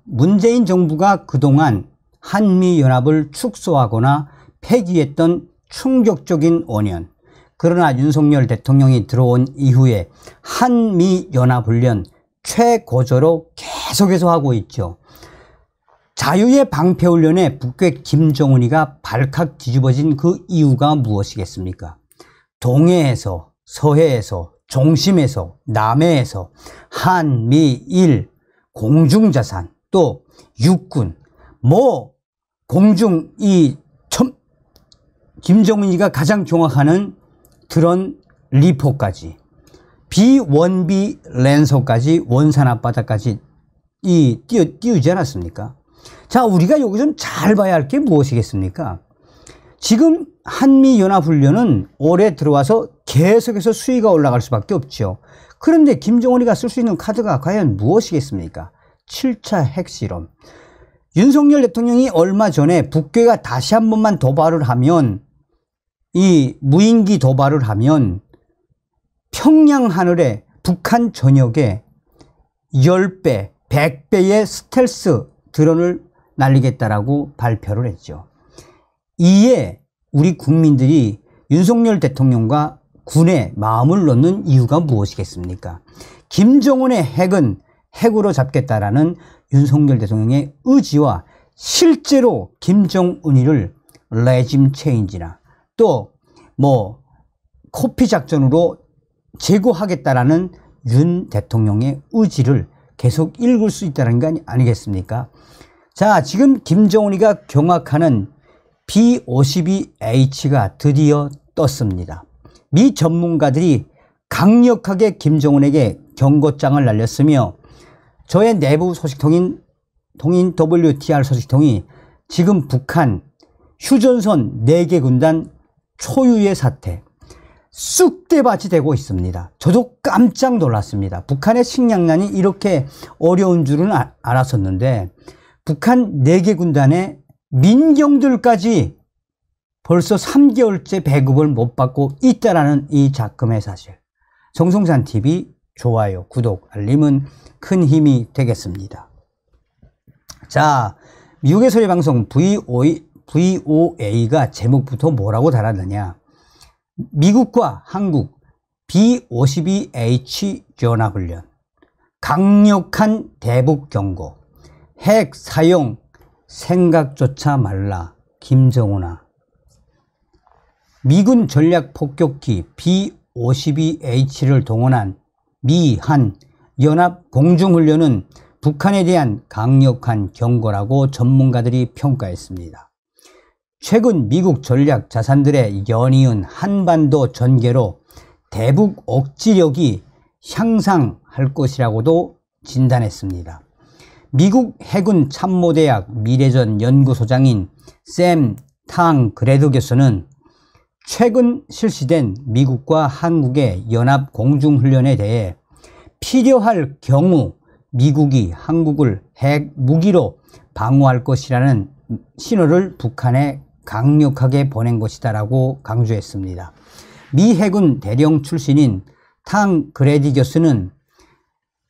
문재인 정부가 그동안 한미연합을 축소하거나 폐기했던 충격적인 원현. 그러나 윤석열 대통령이 들어온 이후에 한미연합훈련 최고조로 계속해서 하고 있죠. 자유의 방패훈련에 북괴 김정은이가 발칵 뒤집어진 그 이유가 무엇이겠습니까? 동해에서, 서해에서, 중심에서, 남해에서 한미일 공중자산, 또 육군, 공중 김정은이가 가장 종합하는 드론 리포까지, 비원비 랜서까지, 원산 앞바다까지 띄우지 않았습니까? 자, 우리가 여기 좀 잘 봐야 할 게 무엇이겠습니까? 지금 한미연합훈련은 올해 들어와서 계속해서 수위가 올라갈 수밖에 없죠. 그런데 김정은이가 쓸 수 있는 카드가 과연 무엇이겠습니까? 7차 핵실험. 윤석열 대통령이 얼마 전에 북괴가 다시 한 번만 도발을 하면, 이 무인기 도발을 하면 평양 하늘에 북한 전역에 10배, 100배의 스텔스 드론을 날리겠다라고 발표를 했죠. 이에 우리 국민들이 윤석열 대통령과 군에 마음을 놓는 이유가 무엇이겠습니까? 김정은의 핵은 핵으로 잡겠다라는 윤석열 대통령의 의지와 실제로 김정은이를 레짐 체인지나 또 코피 작전으로 제거하겠다라는 윤 대통령의 의지를 계속 읽을 수 있다는 거 아니겠습니까? 자, 지금 김정은이가 경악하는 B-52H가 드디어 떴습니다. 미 전문가들이 강력하게 김정은에게 경고장을 날렸으며, 저의 내부 소식통인 WTR 소식통이 지금 북한 휴전선 4개 군단 초유의 사태, 쑥대밭이 되고 있습니다. 저도 깜짝 놀랐습니다. 북한의 식량난이 이렇게 어려운 줄은 알았었는데, 북한 4개 군단의 민경들까지 벌써 3개월째 배급을 못 받고 있다라는 이 작금의 사실. 정성산TV 좋아요, 구독, 알림은 큰 힘이 되겠습니다. 자, 미국의 소리방송 VOA가 제목부터 뭐라고 달았느냐. 미국과 한국 B-52H 연합훈련, 강력한 대북 경고, 핵 사용 생각조차 말라 김정은아. 미군 전략 폭격기 B-52H를 동원한 미한 연합 공중훈련은 북한에 대한 강력한 경고라고 전문가들이 평가했습니다. 최근 미국 전략 자산들의 연이은 한반도 전개로 대북 억지력이 향상할 것이라고도 진단했습니다. 미국 해군 참모대학 미래전 연구소장인 샘 탕 그레드 교수는 최근 실시된 미국과 한국의 연합 공중훈련에 대해 필요할 경우 미국이 한국을 핵 무기로 방어할 것이라는 신호를 북한에 강력하게 보낸 것이다라고 강조했습니다. 미 해군 대령 출신인 탕 그레디 교수는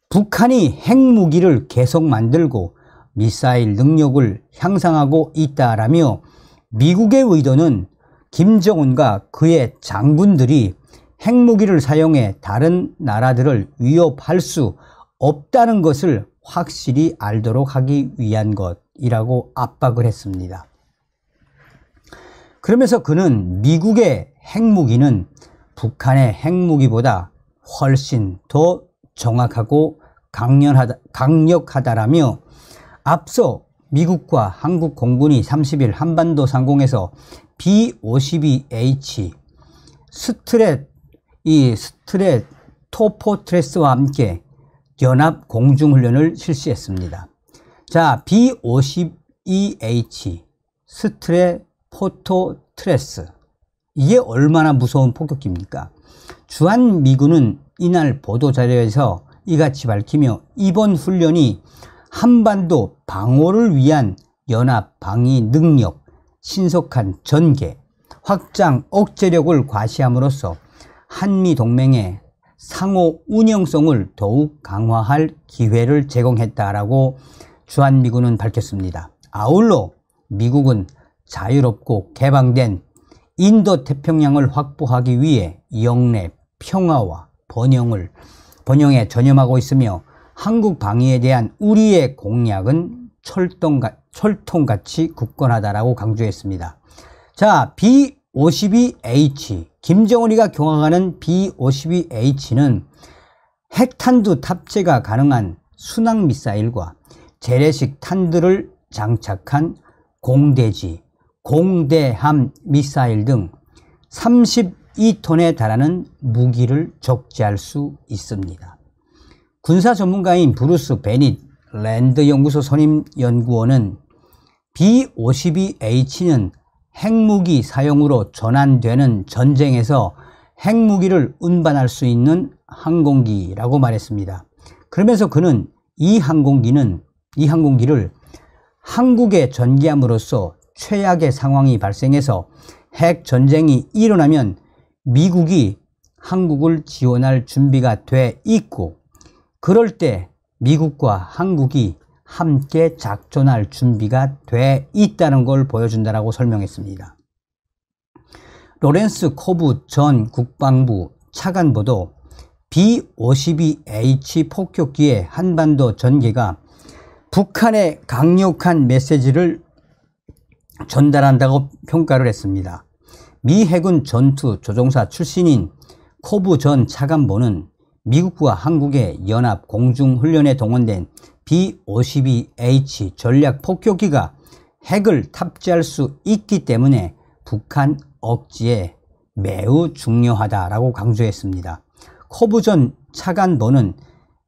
북한이 핵무기를 계속 만들고 미사일 능력을 향상하고 있다라며, 미국의 의도는 김정은과 그의 장군들이 핵무기를 사용해 다른 나라들을 위협할 수 없다는 것을 확실히 알도록 하기 위한 것이라고 압박을 했습니다. 그러면서 그는 미국의 핵무기는 북한의 핵무기보다 훨씬 더 정확하고 강력하다라며, 앞서 미국과 한국 공군이 30일 한반도 상공에서 B-52H 스트렛 토포트레스와 함께 연합 공중훈련을 실시했습니다. 자, B-52H 스트렛 포토트레스, 이게 얼마나 무서운 폭격기입니까? 주한미군은 이날 보도자료에서 이같이 밝히며, 이번 훈련이 한반도 방어를 위한 연합 방위 능력, 신속한 전개, 확장 억제력을 과시함으로써 한미동맹의 상호 운영성을 더욱 강화할 기회를 제공했다라고 주한미군은 밝혔습니다. 아울러 미국은 자유롭고 개방된 인도태평양을 확보하기 위해 영내 평화와 번영에 전념하고 있으며 한국 방위에 대한 우리의 공약은 철통같이 굳건하다라고 강조했습니다. 자, B-52H, 김정은이가 경영하는 B-52H는 핵탄두 탑재가 가능한 순항미사일과 재래식 탄두를 장착한 공대지, 공대함 미사일 등 32톤에 달하는 무기를 적재할 수 있습니다. 군사 전문가인 브루스 베닛 랜드 연구소 선임 연구원은 B-52H는 핵무기 사용으로 전환되는 전쟁에서 핵무기를 운반할 수 있는 항공기라고 말했습니다. 그러면서 그는 이 항공기를 한국에 전개함으로써 최악의 상황이 발생해서 핵 전쟁이 일어나면 미국이 한국을 지원할 준비가 돼 있고, 그럴 때 미국과 한국이 함께 작전할 준비가 돼 있다는 걸 보여준다라고 설명했습니다. 로렌스 코브 전 국방부 차관보도 B-52H 폭격기의 한반도 전개가 북한의 강력한 메시지를 전달한다고 평가를 했습니다. 미 해군 전투 조종사 출신인 코브 전 차관보는 미국과 한국의 연합 공중훈련에 동원된 B-52H 전략 폭격기가 핵을 탑재할 수 있기 때문에 북한 억지에 매우 중요하다라고 강조했습니다. 코브 전 차관보는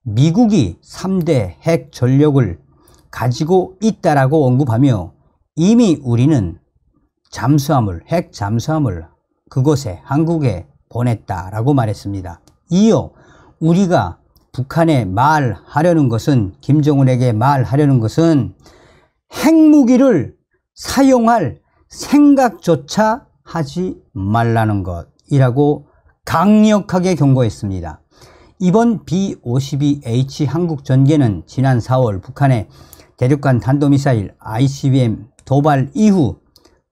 미국이 3대 핵 전력을 가지고 있다라고 언급하며 이미 우리는 핵 잠수함을 그곳에 한국에 보냈다라고 말했습니다. 이어 우리가 북한에 말하려는 것은, 김정은에게 말하려는 것은 핵무기를 사용할 생각조차 하지 말라는 것이라고 강력하게 경고했습니다. 이번 B-52H 한국 전개는 지난 4월 북한의 대륙간 탄도미사일 ICBM 도발 이후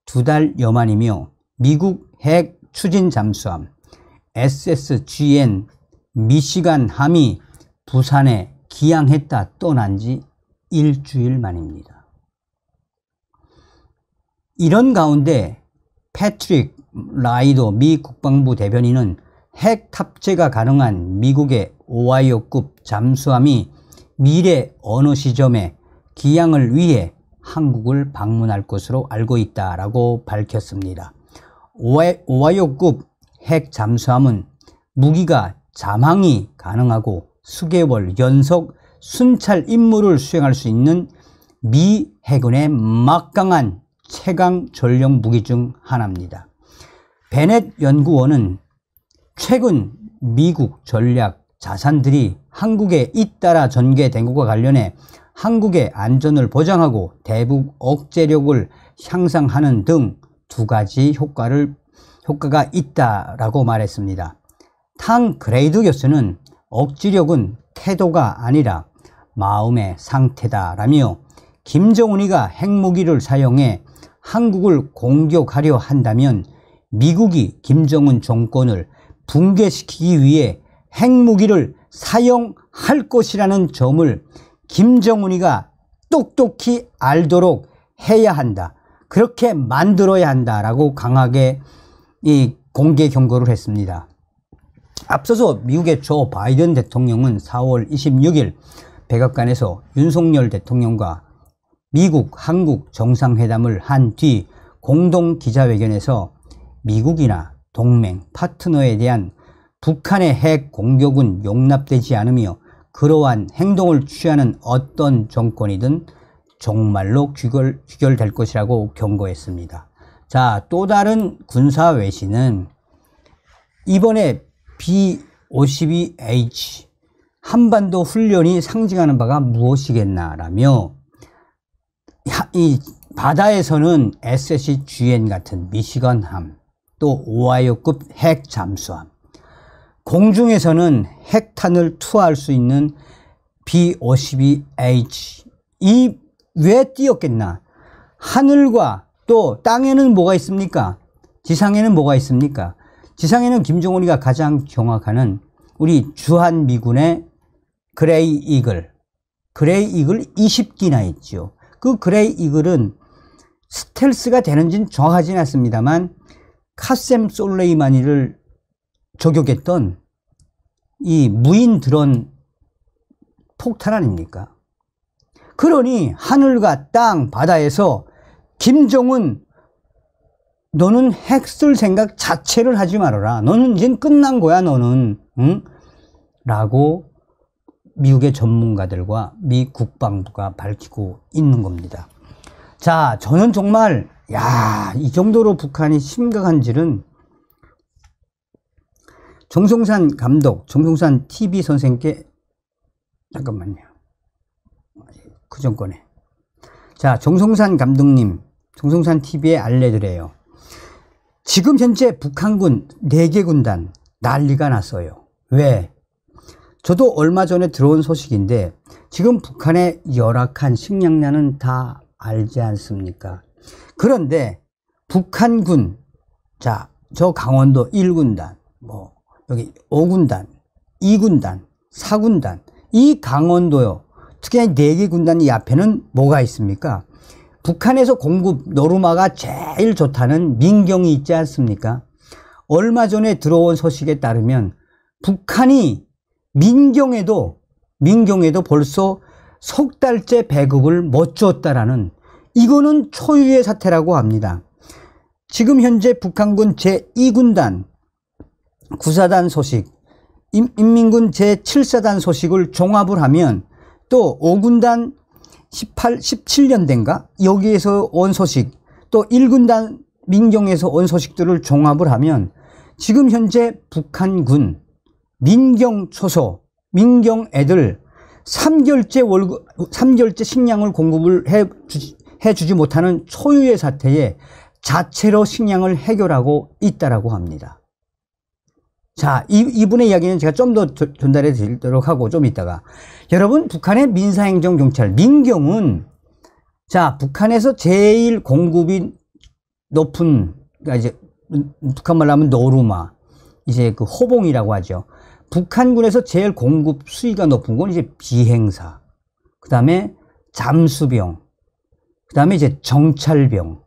2달여 만이며 미국 핵 추진 잠수함 SSGN 미시간함이 부산에 기항했다 떠난 지 일주일 만입니다. 이런 가운데 패트릭 라이더 미 국방부 대변인은 핵 탑재가 가능한 미국의 오하이오급 잠수함이 미래 어느 시점에 기항을 위해 한국을 방문할 것으로 알고 있다라고 밝혔습니다. 오하이오급 핵 잠수함은 무기가 잠항이 가능하고 수개월 연속 순찰 임무를 수행할 수 있는 미 해군의 막강한 최강 전력 무기 중 하나입니다. 베넷 연구원은 최근 미국 전략 자산들이 한국에 잇따라 전개된 것과 관련해 한국의 안전을 보장하고 대북 억제력을 향상하는 등 2가지 효과가 있다라고 말했습니다. 탕 그레이드 교수는 억지력은 태도가 아니라 마음의 상태다라며 김정은이가 핵무기를 사용해 한국을 공격하려 한다면 미국이 김정은 정권을 붕괴시키기 위해 핵무기를 사용할 것이라는 점을 김정은이가 똑똑히 알도록 해야 한다. 그렇게 만들어야 한다라고 강하게 공개 경고를 했습니다. 앞서서 미국의 조 바이든 대통령은 4월 26일 백악관에서 윤석열 대통령과 미국, 한국 정상회담을 한 뒤 공동 기자회견에서 미국이나 동맹, 파트너에 대한 북한의 핵 공격은 용납되지 않으며 그러한 행동을 취하는 어떤 정권이든 정말로 귀결될 것이라고 경고했습니다. 자, 또 다른 군사 외신은 이번에 B-52H 한반도 훈련이 상징하는 바가 무엇이겠나라며 이 바다에서는 SSGN 같은 미시건함, 또 오하이오급 핵 잠수함, 공중에서는 핵탄을 투하할 수 있는 B-52H, 이 왜 띄었겠나? 하늘과 또 땅에는 뭐가 있습니까? 지상에는 뭐가 있습니까? 지상에는 김정은이가 가장 경악하는 우리 주한미군의 그레이 이글 20기나 있죠. 그 그레이 이글은 스텔스가 되는지는 정확하지는 않습니다만 카셈 솔레이마니를 저격했던 이 무인 드론 폭탄 아닙니까? 그러니 하늘과 땅, 바다에서 김정은 너는 핵 쓸 생각 자체를 하지 말아라. 너는 이제 끝난 거야, 너는. 응? 라고 미국의 전문가들과 미 국방부가 밝히고 있는 겁니다. 자, 저는 정말 이 정도로 북한이 심각한지는 정성산 감독, 정성산 TV 선생께 잠깐만요. 그 정권에. 자, 정성산 감독님, 정성산 TV에 알려드려요. 지금 현재 북한군 4개 군단 난리가 났어요. 왜? 저도 얼마 전에 들어온 소식인데 지금 북한의 열악한 식량난은 다 알지 않습니까? 그런데 북한군, 자, 저 강원도 1군단, 뭐 여기 5군단, 2군단, 4군단, 이 강원도요. 특히 4개 군단 이 앞에는 뭐가 있습니까? 북한에서 공급 노르마가 제일 좋다는 민경이 있지 않습니까? 얼마 전에 들어온 소식에 따르면 북한이 민경에도 벌써 석 달째 배급을 못 줬다라는, 이거는 초유의 사태라고 합니다. 지금 현재 북한군 제2군단 9사단 소식, 인민군 제7사단 소식을 종합을 하면 또 5군단 17년대인가 여기에서 온 소식, 또 1군단 민경에서 온 소식들을 종합을 하면 지금 현재 북한군 민경 초소, 민경 애들 3개월째 식량을 공급을 해주지 못하는 초유의 사태에 자체로 식량을 해결하고 있다라고 합니다. 자, 이분의 이야기는 제가 좀 더 전달해 드리도록 하고 좀 이따가. 여러분, 북한의 민사행정경찰 민경은, 자, 북한에서 제일 공급이 높은, 그러니까 이제 북한말로 하면 노르마, 이제 그 호봉이라고 하죠. 북한군에서 제일 공급 수위가 높은 건 이제 비행사, 그 다음에 잠수병, 그 다음에 이제 정찰병,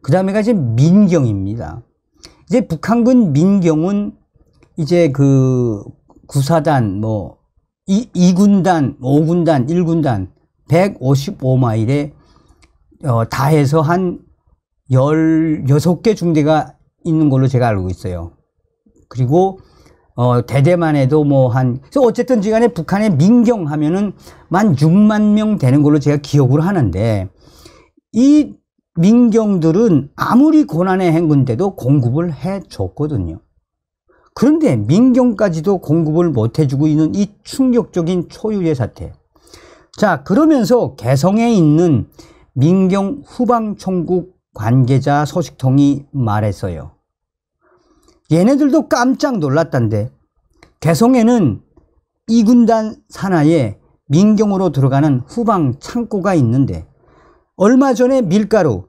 그 다음에가 이제 민경입니다. 이제 북한군 민경은 이제 그 9사단, 뭐 2군단, 5군단, 1군단 155마일에 다 해서 한 16개 중대가 있는 걸로 제가 알고 있어요. 그리고 대대만 해도 뭐 그래서 어쨌든 간에 북한의 민경 하면은 6만 명 되는 걸로 제가 기억을 하는데, 이 민경들은 아무리 고난의 행군데도 공급을 해줬거든요. 그런데 민경까지도 공급을 못 해주고 있는 이 충격적인 초유의 사태. 자, 그러면서 개성에 있는 민경 후방총국 관계자 소식통이 말했어요. 얘네들도 깜짝 놀랐단데, 개성에는 2군단 산하에 민경으로 들어가는 후방 창고가 있는데 얼마 전에 밀가루,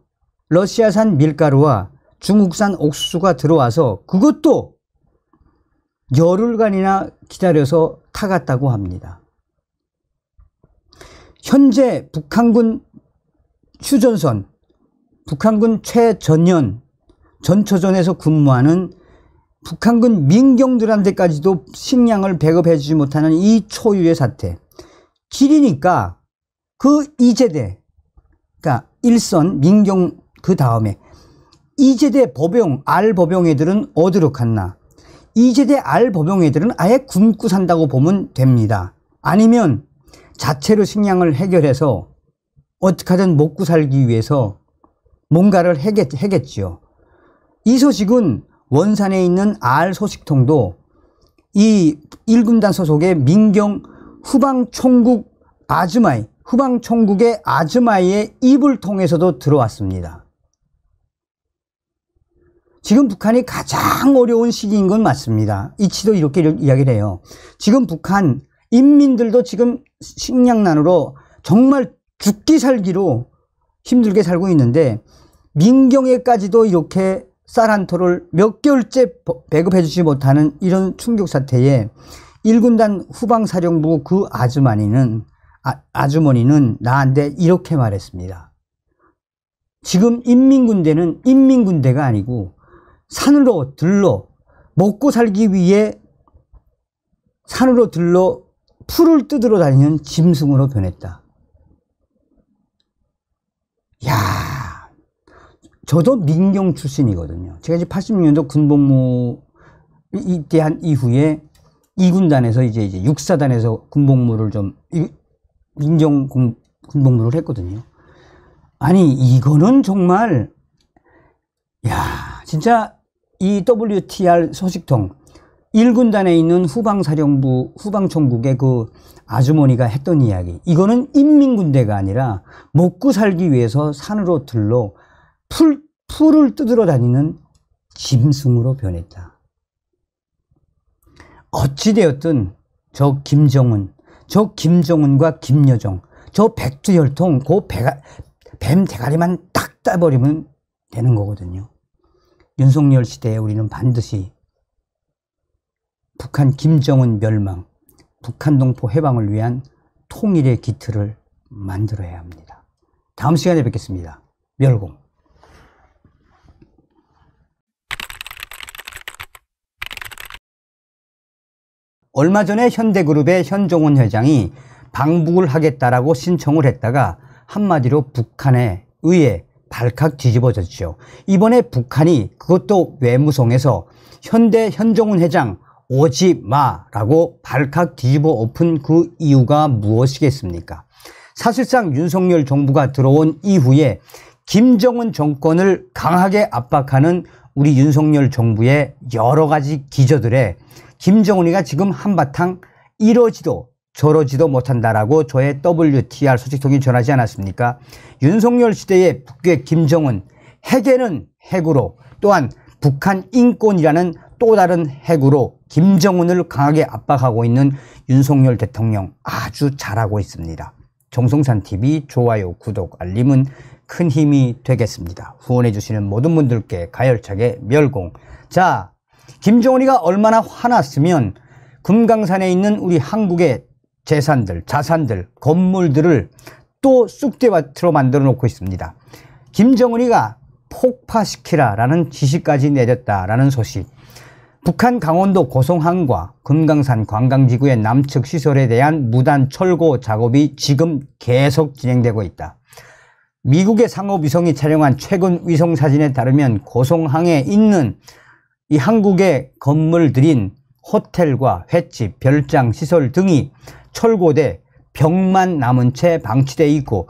러시아산 밀가루와 중국산 옥수수가 들어와서 그것도 열흘간이나 기다려서 타갔다고 합니다. 현재 북한군 휴전선, 북한군 최전연 전초전에서 근무하는 북한군 민경들한테까지도 식량을 배급해주지 못하는 이 초유의 사태. 길이니까 그 이제대, 그러니까 일선 민경 그 다음에 이제대 보병, 알보병 애들은 어디로 갔나? 이제대 알보병 애들은 아예 굶고 산다고 보면 됩니다. 아니면 자체로 식량을 해결해서 어떻게든 먹고 살기 위해서 뭔가를 해겠지요. 이 소식은 원산에 있는 알 소식통도 이 1군단 소속의 민경 후방총국 아즈마이, 후방총국의 아즈마이의 입을 통해서도 들어왔습니다. 지금 북한이 가장 어려운 시기인 건 맞습니다. 이치도 이렇게 이야기를 해요. 지금 북한 인민들도 지금 식량난으로 정말 죽기 살기로 힘들게 살고 있는데 민경에까지도 이렇게 쌀 한 톨을 몇 개월째 배급해 주지 못하는 이런 충격 사태에 1군단 후방사령부 그 아주머니는 나한테 이렇게 말했습니다. 지금 인민군대는 인민군대가 아니고 산으로 들러 먹고 살기 위해 산으로 들러 풀을 뜯으러 다니는 짐승으로 변했다. 야, 저도 민경 출신이거든요. 제가 이제 86년도 군복무 입대한 이후에 2군단에서 이제 6사단에서 군복무를 좀 민경 군복무를 했거든요. 아니 이거는 정말 야 진짜 이 WTR 소식통 1군단에 있는 후방사령부 후방총국의 그 아주머니가 했던 이야기, 이거는 인민군대가 아니라 먹고 살기 위해서 산으로 들러 풀을 뜯으러 다니는 짐승으로 변했다. 어찌되었든 저 김정은과 김여정, 저 백두혈통 그 뱀 대가리만 딱 따버리면 되는 거거든요. 윤석열 시대에 우리는 반드시 북한 김정은 멸망, 북한 동포 해방을 위한 통일의 기틀을 만들어야 합니다. 다음 시간에 뵙겠습니다. 멸공. 얼마 전에 현대그룹의 현종원 회장이 방북을 하겠다라고 신청을 했다가 한마디로 북한에 의해 발칵 뒤집어졌죠. 이번에 북한이 그것도 외무성에서 현종원 회장 오지 마라고 발칵 뒤집어 엎은 그 이유가 무엇이겠습니까? 사실상 윤석열 정부가 들어온 이후에 김정은 정권을 강하게 압박하는 우리 윤석열 정부의 여러 가지 기저들에 김정은이가 지금 한바탕 이러지도 저러지도 못한다라고 저의 WTR 소식통이 전하지 않았습니까? 윤석열 시대의 북괴 김정은, 핵에는 핵으로, 또한 북한 인권이라는 또 다른 핵으로 김정은을 강하게 압박하고 있는 윤석열 대통령 아주 잘하고 있습니다. 정성산TV 좋아요, 구독, 알림은 큰 힘이 되겠습니다. 후원해 주시는 모든 분들께 가열차게 멸공. 자, 김정은이가 얼마나 화났으면 금강산에 있는 우리 한국의 재산들, 자산들, 건물들을 또 쑥대밭으로 만들어 놓고 있습니다. 김정은이가 폭파시키라라는 지시까지 내렸다라는 소식. 북한 강원도 고성항과 금강산 관광지구의 남측 시설에 대한 무단 철거 작업이 지금 계속 진행되고 있다. 미국의 상업위성이 촬영한 최근 위성사진에 따르면 고성항에 있는 이 한국의 건물들인 호텔과 횟집, 별장, 시설 등이 철거돼 벽만 남은 채 방치되어 있고,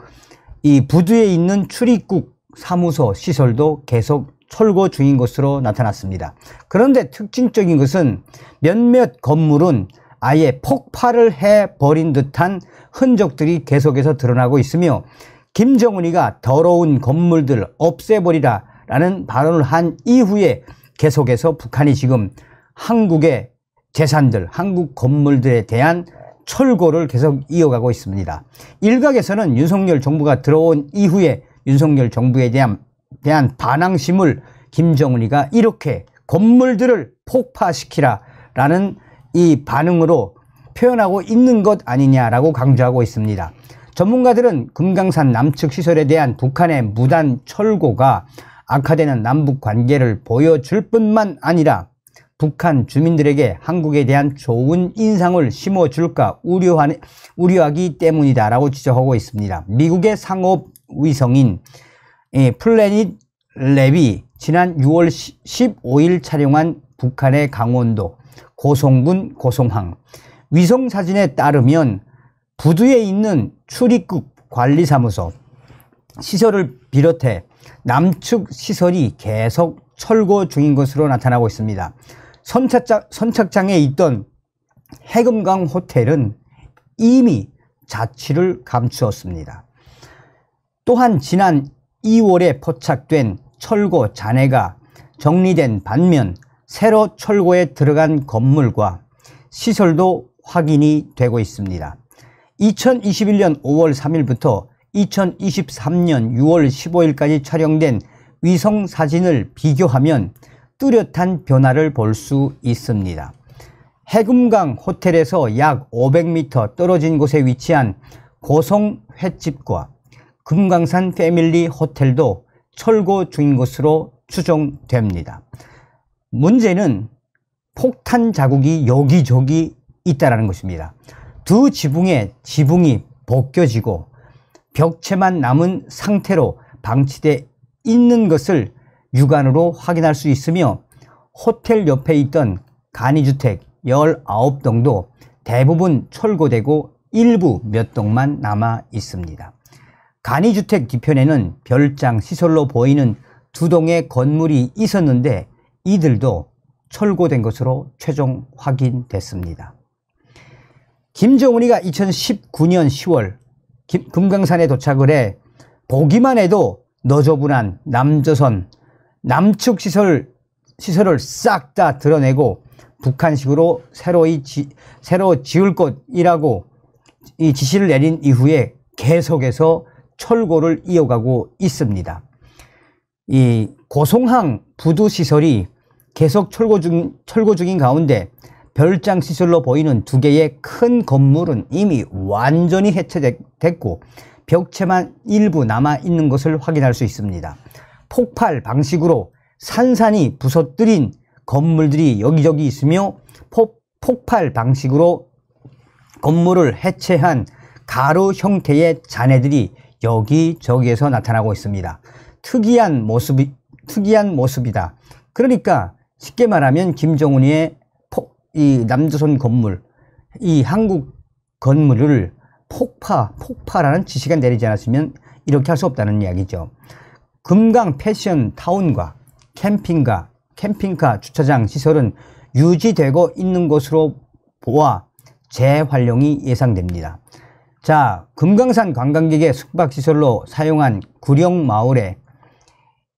이 부두에 있는 출입국 사무소 시설도 계속 철거 중인 것으로 나타났습니다. 그런데 특징적인 것은 몇몇 건물은 아예 폭발을 해버린 듯한 흔적들이 계속해서 드러나고 있으며, 김정은이가 더러운 건물들 없애버리라 라는 발언을 한 이후에 계속해서 북한이 지금 한국의 재산들, 한국 건물들에 대한 철거를 계속 이어가고 있습니다. 일각에서는 윤석열 정부가 들어온 이후에 윤석열 정부에 대한 반항심을 김정은이가 이렇게 건물들을 폭파시키라 라는 이 반응으로 표현하고 있는 것 아니냐라고 강조하고 있습니다. 전문가들은 금강산 남측 시설에 대한 북한의 무단 철거가 악화되는 남북 관계를 보여줄 뿐만 아니라 북한 주민들에게 한국에 대한 좋은 인상을 심어줄까 우려하기 때문이다라고 지적하고 있습니다. 미국의 상업위성인 플래닛 랩이 지난 6월 15일 촬영한 북한의 강원도 고성군 고성항 위성사진에 따르면 부두에 있는 출입국 관리사무소 시설을 비롯해 남측 시설이 계속 철거 중인 것으로 나타나고 있습니다. 선착장에 있던 해금강 호텔은 이미 자취를 감추었습니다. 또한 지난 2월에 포착된 철거 잔해가 정리된 반면 새로 철거에 들어간 건물과 시설도 확인이 되고 있습니다. 2021년 5월 3일부터 2023년 6월 15일까지 촬영된 위성 사진을 비교하면 뚜렷한 변화를 볼 수 있습니다. 해금강 호텔에서 약 500m 떨어진 곳에 위치한 고성 횟집과 금강산 패밀리 호텔도 철거 중인 것으로 추정됩니다. 문제는 폭탄 자국이 여기저기 있다는 것입니다. 두 지붕의 지붕이 벗겨지고 벽체만 남은 상태로 방치되어 있는 것을 육안으로 확인할 수 있으며, 호텔 옆에 있던 간이주택 19동도 대부분 철거되고 일부 몇 동만 남아 있습니다. 간이주택 뒤편에는 별장 시설로 보이는 두 동의 건물이 있었는데 이들도 철거된 것으로 최종 확인됐습니다. 김정은이가 2019년 10월 금강산에 도착을 해 보기만 해도 너저분한 남조선 남측 시설을 싹 다 드러내고 북한식으로 새로 지을 것이라고 이 지시를 내린 이후에 계속해서 철거를 이어가고 있습니다. 이 고송항 부두시설이 계속 철거 중인 가운데 별장 시설로 보이는 두 개의 큰 건물은 이미 완전히 해체됐고 벽체만 일부 남아있는 것을 확인할 수 있습니다. 폭발 방식으로 산산이 부서뜨린 건물들이 여기저기 있으며 폭발 방식으로 건물을 해체한 가루 형태의 잔해들이 여기저기에서 나타나고 있습니다. 특이한 모습이다. 그러니까 쉽게 말하면 김정은이의 이 남조선 건물, 이 한국 건물을 폭파라는 지시가 내리지 않았으면 이렇게 할 수 없다는 이야기죠. 금강 패션 타운과 캠핑카 주차장 시설은 유지되고 있는 것으로 보아 재활용이 예상됩니다. 자, 금강산 관광객의 숙박시설로 사용한 구령마을에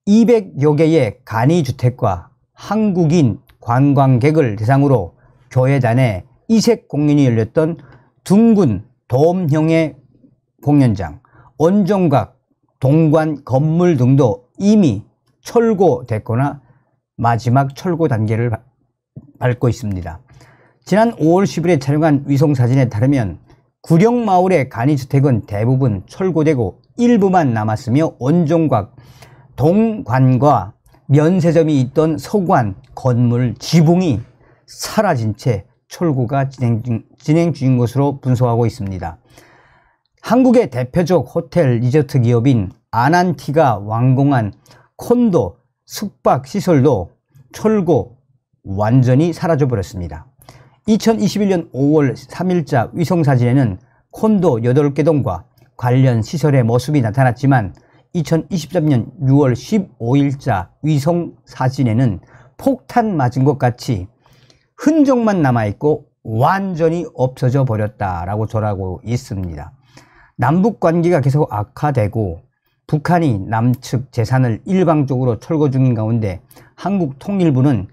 200여 개의 간이주택과 한국인 관광객을 대상으로 교회단에 이색 공연이 열렸던 둥근 돔형의 공연장, 원종각, 동관 건물 등도 이미 철거됐거나 마지막 철거 단계를 밟고 있습니다. 지난 5월 10일에 촬영한 위성사진에 따르면 구령마을의 간이주택은 대부분 철거되고 일부만 남았으며 원종각, 동관과 면세점이 있던 서관 건물 지붕이 사라진 채 철거가 진행 중인 것으로 분석하고 있습니다. 한국의 대표적 호텔 리조트 기업인 아난티가 완공한 콘도 숙박시설도 철거 완전히 사라져버렸습니다. 2021년 5월 3일자 위성사진에는 콘도 8개 동과 관련 시설의 모습이 나타났지만 2023년 6월 15일자 위성사진에는 폭탄 맞은 것 같이 흔적만 남아있고 완전히 없어져 버렸다라고 전하고 있습니다. 남북 관계가 계속 악화되고 북한이 남측 재산을 일방적으로 철거 중인 가운데 한국 통일부는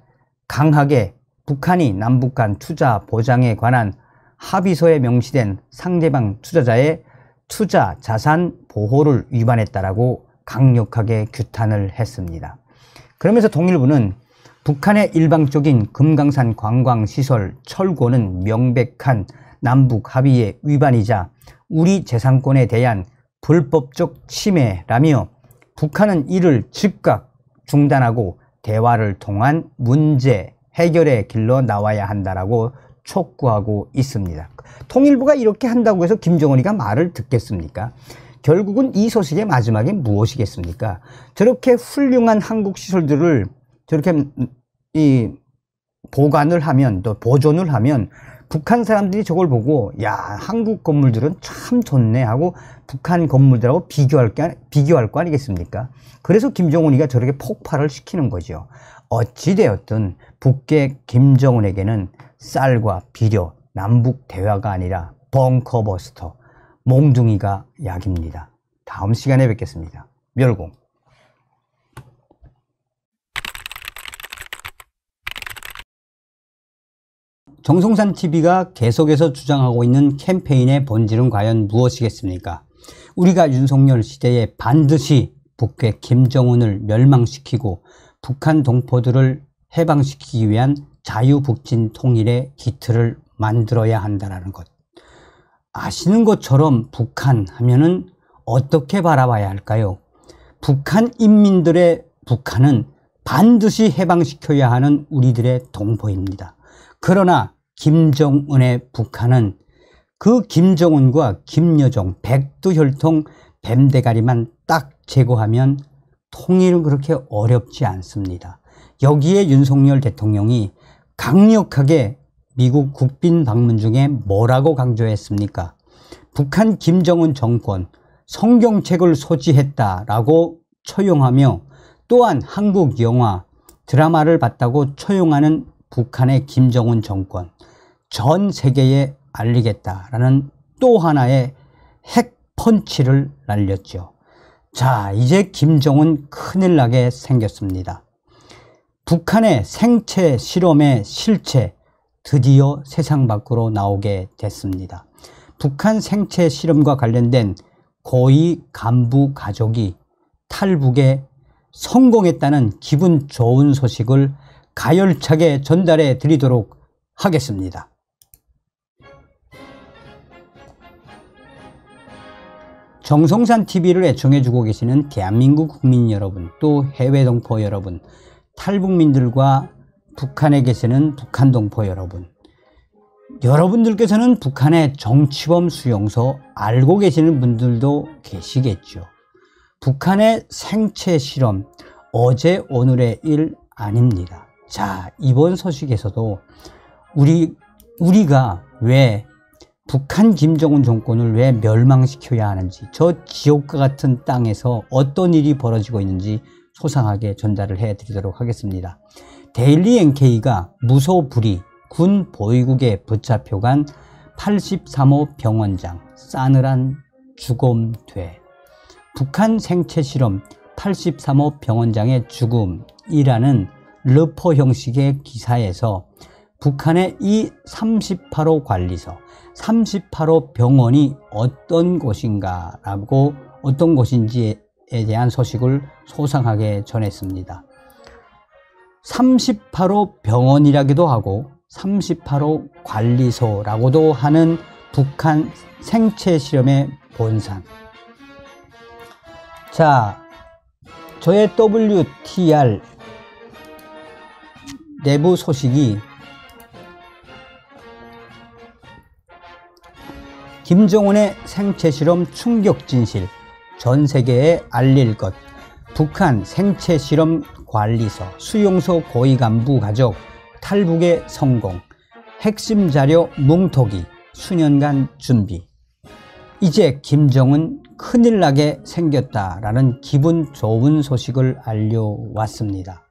강하게 북한이 남북 간 투자 보장에 관한 합의서에 명시된 상대방 투자자의 투자 자산 보호를 위반했다라고 강력하게 규탄을 했습니다. 그러면서 통일부는 북한의 일방적인 금강산 관광시설 철거는 명백한 남북 합의의 위반이자 우리 재산권에 대한 불법적 침해라며 북한은 이를 즉각 중단하고 대화를 통한 문제 해결의 길로 나와야 한다라고 촉구하고 있습니다. 통일부가 이렇게 한다고 해서 김정은이가 말을 듣겠습니까? 결국은 이 소식의 마지막에 무엇이겠습니까? 저렇게 훌륭한 한국 시설들을 저렇게 보관을 하면, 또 보존을 하면 북한 사람들이 저걸 보고 야, 한국 건물들은 참 좋네 하고 북한 건물들하고 비교할 거 아니겠습니까? 그래서 김정은이가 저렇게 폭발을 시키는 거죠. 어찌되었든 북계 김정은에게는 쌀과 비료, 남북 대화가 아니라 벙커버스터, 몽둥이가 약입니다. 다음 시간에 뵙겠습니다. 멸공. 정성산 TV가 계속해서 주장하고 있는 캠페인의 본질은 과연 무엇이겠습니까? 우리가 윤석열 시대에 반드시 북괴 김정은을 멸망시키고 북한 동포들을 해방시키기 위한 자유북진 통일의 기틀을 만들어야 한다는 것. 아시는 것처럼 북한 하면은 어떻게 바라봐야 할까요? 북한 인민들의 북한은 반드시 해방시켜야 하는 우리들의 동포입니다. 그러나 김정은의 북한은 그 김정은과 김여정, 백두혈통 뱀대가리만 딱 제거하면 통일은 그렇게 어렵지 않습니다. 여기에 윤석열 대통령이 강력하게 미국 국빈 방문 중에 뭐라고 강조했습니까? 북한 김정은 정권 성경책을 소지했다라고 처용하며 또한 한국 영화, 드라마를 봤다고 처용하는 북한의 김정은 정권 전 세계에 알리겠다라는 또 하나의 핵 펀치를 날렸죠. 자, 이제 김정은 큰일 나게 생겼습니다. 북한의 생체 실험의 실체 드디어 세상 밖으로 나오게 됐습니다. 북한 생체 실험과 관련된 고위 간부 가족이 탈북에 성공했다는 기분 좋은 소식을 가열차게 전달해 드리도록 하겠습니다. 정성산 TV를 애청해주고 계시는 대한민국 국민 여러분, 또 해외 동포 여러분, 탈북민들과 북한에 계시는 북한 동포 여러분, 여러분들께서는 북한의 정치범 수용소 알고 계시는 분들도 계시겠죠. 북한의 생체 실험 어제 오늘의 일 아닙니다. 자, 이번 소식에서도 우리가 왜 북한 김정은 정권을 왜 멸망시켜야 하는지, 저 지옥과 같은 땅에서 어떤 일이 벌어지고 있는지 소상하게 전달을 해드리도록 하겠습니다. 데일리 NK가 무소불위 군 보위국에 붙잡혀간 83호 병원장 싸늘한 죽음돼. 북한 생체 실험 83호 병원장의 죽음이라는 르포 형식의 기사에서 북한의 이 38호 관리소, 38호 병원이 어떤 곳인가라고, 어떤 곳인지에 대한 소식을 소상하게 전했습니다. 38호 병원이라기도 하고 38호 관리소라고도 하는 북한 생체 실험의 본산. 자, 저의 WTR 내부 소식이 김정은의 생체 실험 충격 진실 전 세계에 알릴 것, 북한 생체 실험 관리소 수용소 고위 간부 가족 탈북의 성공, 핵심 자료 뭉토기 수년간 준비. 이제 김정은 큰일 나게 생겼다라는 기분 좋은 소식을 알려왔습니다.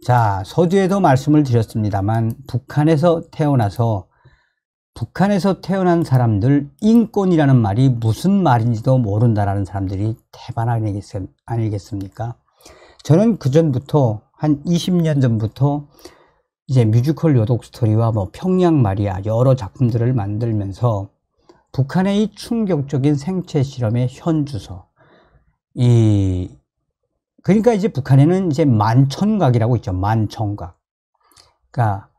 자, 서두에도 말씀을 드렸습니다만 북한에서 태어난 사람들, 인권이라는 말이 무슨 말인지도 모른다라는 사람들이 태반 아니겠습니까? 저는 그전부터 한 20년 전부터 이제 뮤지컬 요독 스토리와 평양 마리아 여러 작품들을 만들면서 북한의 이 충격적인 생체 실험의 현주소, 그러니까 이제 북한에는 이제 만천각이라고 있죠. 만천각. 그러니까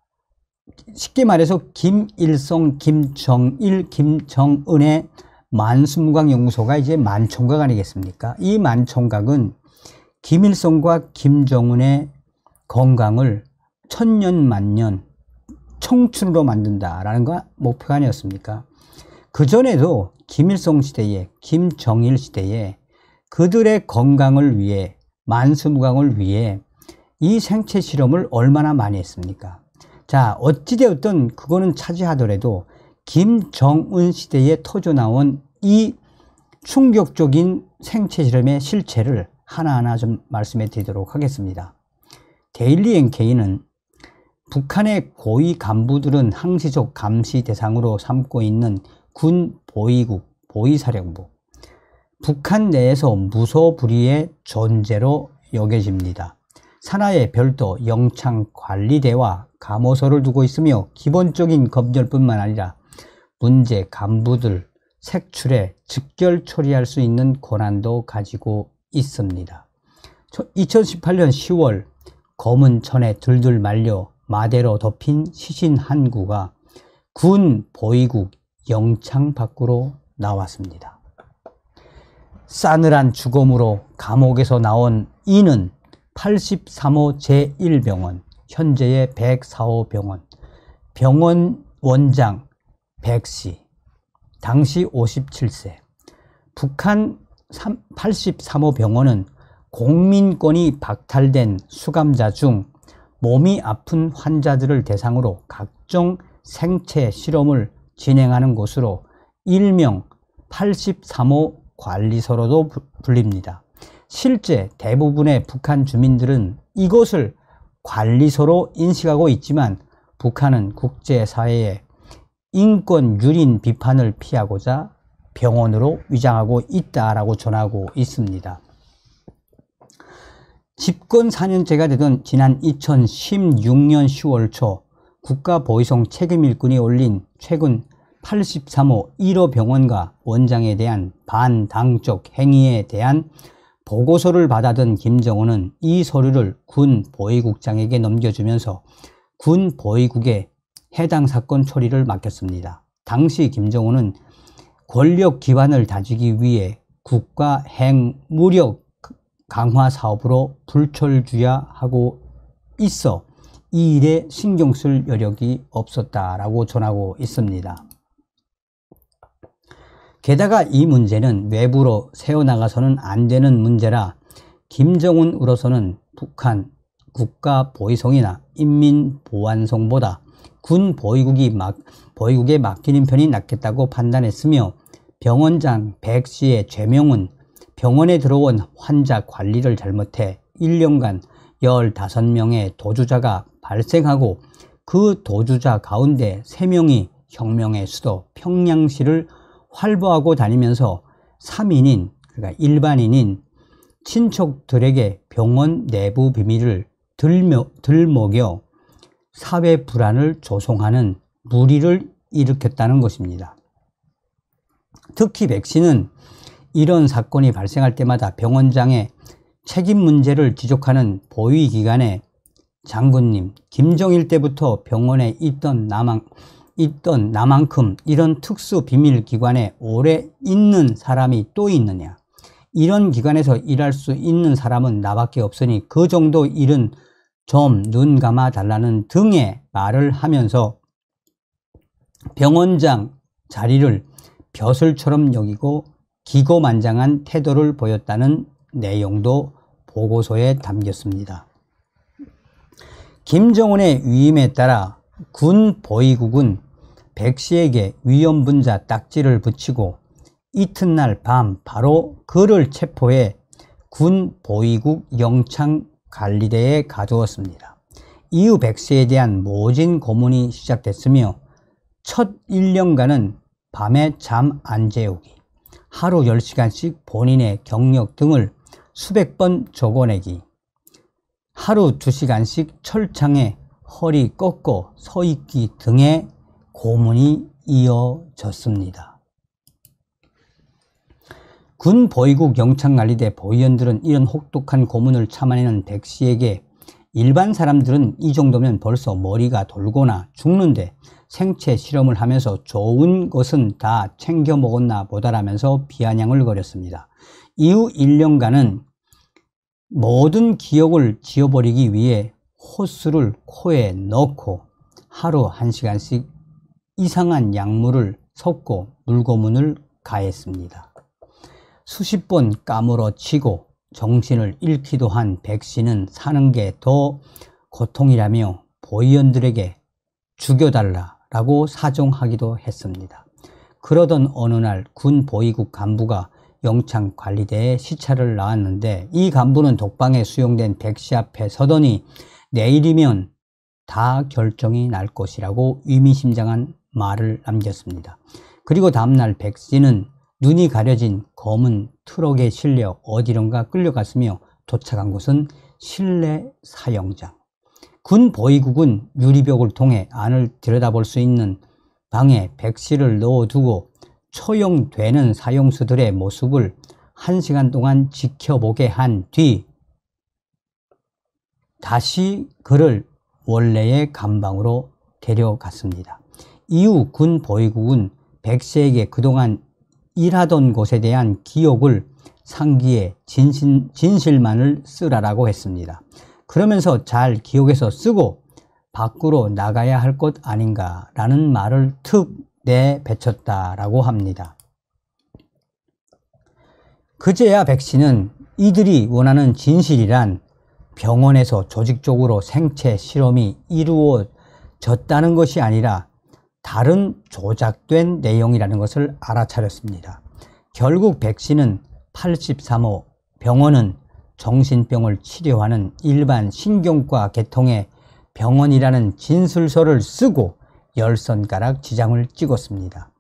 쉽게 말해서 김일성, 김정일, 김정은의 만수무강 연구소가 이제 만천각 아니겠습니까? 이 만천각은 김일성과 김정은의 건강을 천년 만년 청춘으로 만든다라는 거 목표가 아니었습니까? 그전에도 김일성 시대에, 김정일 시대에 그들의 건강을 위해, 만수무강을 위해 이 생체 실험을 얼마나 많이 했습니까? 자, 어찌되었든 그거는 차지하더라도 김정은 시대에 터져나온 이 충격적인 생체 실험의 실체를 하나하나 좀 말씀해 드리도록 하겠습니다. 데일리 NK는 북한의 고위 간부들은 항시적 감시 대상으로 삼고 있는 군 보위국, 보위사령부, 북한 내에서 무소불위의 존재로 여겨집니다. 산하에 별도 영창관리대와 감호소를 두고 있으며 기본적인 검열뿐만 아니라 문제 간부들 색출해 즉결 처리할 수 있는 권한도 가지고 있습니다. 2018년 10월 검은 천에 들들 말려 마대로 덮인 시신 한 구가 군 보위국 영창 밖으로 나왔습니다. 싸늘한 죽음으로 감옥에서 나온 이는 83호 제1병원, 현재의 104호 병원, 병원 원장 백씨, 당시 57세. 북한 83호 병원은 공민권이 박탈된 수감자 중 몸이 아픈 환자들을 대상으로 각종 생체 실험을 진행하는 곳으로 일명 83호 관리소로도 불립니다. 실제 대부분의 북한 주민들은 이곳을 관리소로 인식하고 있지만 북한은 국제사회에 인권 유린 비판을 피하고자 병원으로 위장하고 있다라고 전하고 있습니다. 집권 4년째가 되던 지난 2016년 10월 초 국가보위성 책임일꾼이 올린 최근 83호 1호 병원과 원장에 대한 반당적 행위에 대한 보고서를 받아든 김정은은 이 서류를 군 보위국장에게 넘겨주면서 군 보위국에 해당 사건 처리를 맡겼습니다. 당시 김정은은 권력 기반을 다지기 위해 국가 핵무력 강화 사업으로 불철주야하고 있어 이 일에 신경 쓸 여력이 없었다라고 전하고 있습니다. 게다가 이 문제는 외부로 새어나가서는 안 되는 문제라 김정은으로서는 북한 국가보위성이나 인민보안성보다 군 보위국에 맡기는 편이 낫겠다고 판단했으며 병원장 백씨의 죄명은 병원에 들어온 환자 관리를 잘못해 1년간 15명의 도주자가 발생하고 그 도주자 가운데 3명이 혁명의 수도 평양시를 활보하고 다니면서 3인인 그러니까 일반인인 친척들에게 병원 내부 비밀을 들먹여 사회 불안을 조성하는 무리를 일으켰다는 것입니다. 특히 백씨는 이런 사건이 발생할 때마다 병원장의 책임 문제를 지적하는 보위기관의 장군님, 김정일 때부터 병원에 있던 나만큼 이런 특수 비밀기관에 오래 있는 사람이 또 있느냐. 이런 기관에서 일할 수 있는 사람은 나밖에 없으니 그 정도 일은 좀 눈 감아 달라는 등의 말을 하면서 병원장 자리를 벼슬처럼 여기고 기고만장한 태도를 보였다는 내용도 보고서에 담겼습니다. 김정은의 위임에 따라 군 보위국은 백씨에게 위험분자 딱지를 붙이고 이튿날 밤 바로 그를 체포해 군 보위국 영창관리대에 가두었습니다. 이후 백씨에 대한 모진 고문이 시작됐으며 첫 1년간은 밤에 잠 안 재우기, 하루 10시간씩 본인의 경력 등을 수백 번 적어내기, 하루 2시간씩 철창에 허리 꺾고 서 있기 등의 고문이 이어졌습니다. 군 보위국 영창관리대 보위원들은 이런 혹독한 고문을 참아내는 백씨에게 일반 사람들은 이 정도면 벌써 머리가 돌거나 죽는데 생체 실험을 하면서 좋은 것은 다 챙겨 먹었나 보다라면서 비아냥을 거렸습니다. 이후 1년간은 모든 기억을 지워버리기 위해 호스를 코에 넣고 하루 1시간씩 이상한 약물을 섞고 물고문을 가했습니다. 수십 번 까무러치고 정신을 잃기도 한 백씨는 사는 게 더 고통이라며 보위원들에게 죽여달라라고 사정하기도 했습니다. 그러던 어느 날 군 보위국 간부가 영창관리대에 시찰을 나왔는데 이 간부는 독방에 수용된 백씨 앞에 서더니 내일이면 다 결정이 날 것이라고 의미심장한 말을 남겼습니다. 그리고 다음날 백씨는 눈이 가려진 검은 트럭에 실려 어디론가 끌려갔으며 도착한 곳은 실내 사형장. 군 보위국은 유리벽을 통해 안을 들여다볼 수 있는 방에 백씨를 넣어두고 처형되는 사형수들의 모습을 1시간 동안 지켜보게 한 뒤 다시 그를 원래의 감방으로 데려갔습니다. 이후 군 보위국은 백씨에게 그동안 일하던 곳에 대한 기억을 상기해 진실만을 쓰라라고 했습니다. 그러면서 잘 기억해서 쓰고 밖으로 나가야 할 것 아닌가라는 말을 툭 내뱉었다라고 합니다. 그제야 백씨는 이들이 원하는 진실이란 병원에서 조직적으로 생체 실험이 이루어졌다는 것이 아니라 다른 조작된 내용이라는 것을 알아차렸습니다. 결국 백씨는 83호 병원은 정신병을 치료하는 일반 신경과 계통의 병원이라는 진술서를 쓰고 10손가락 지장을 찍었습니다.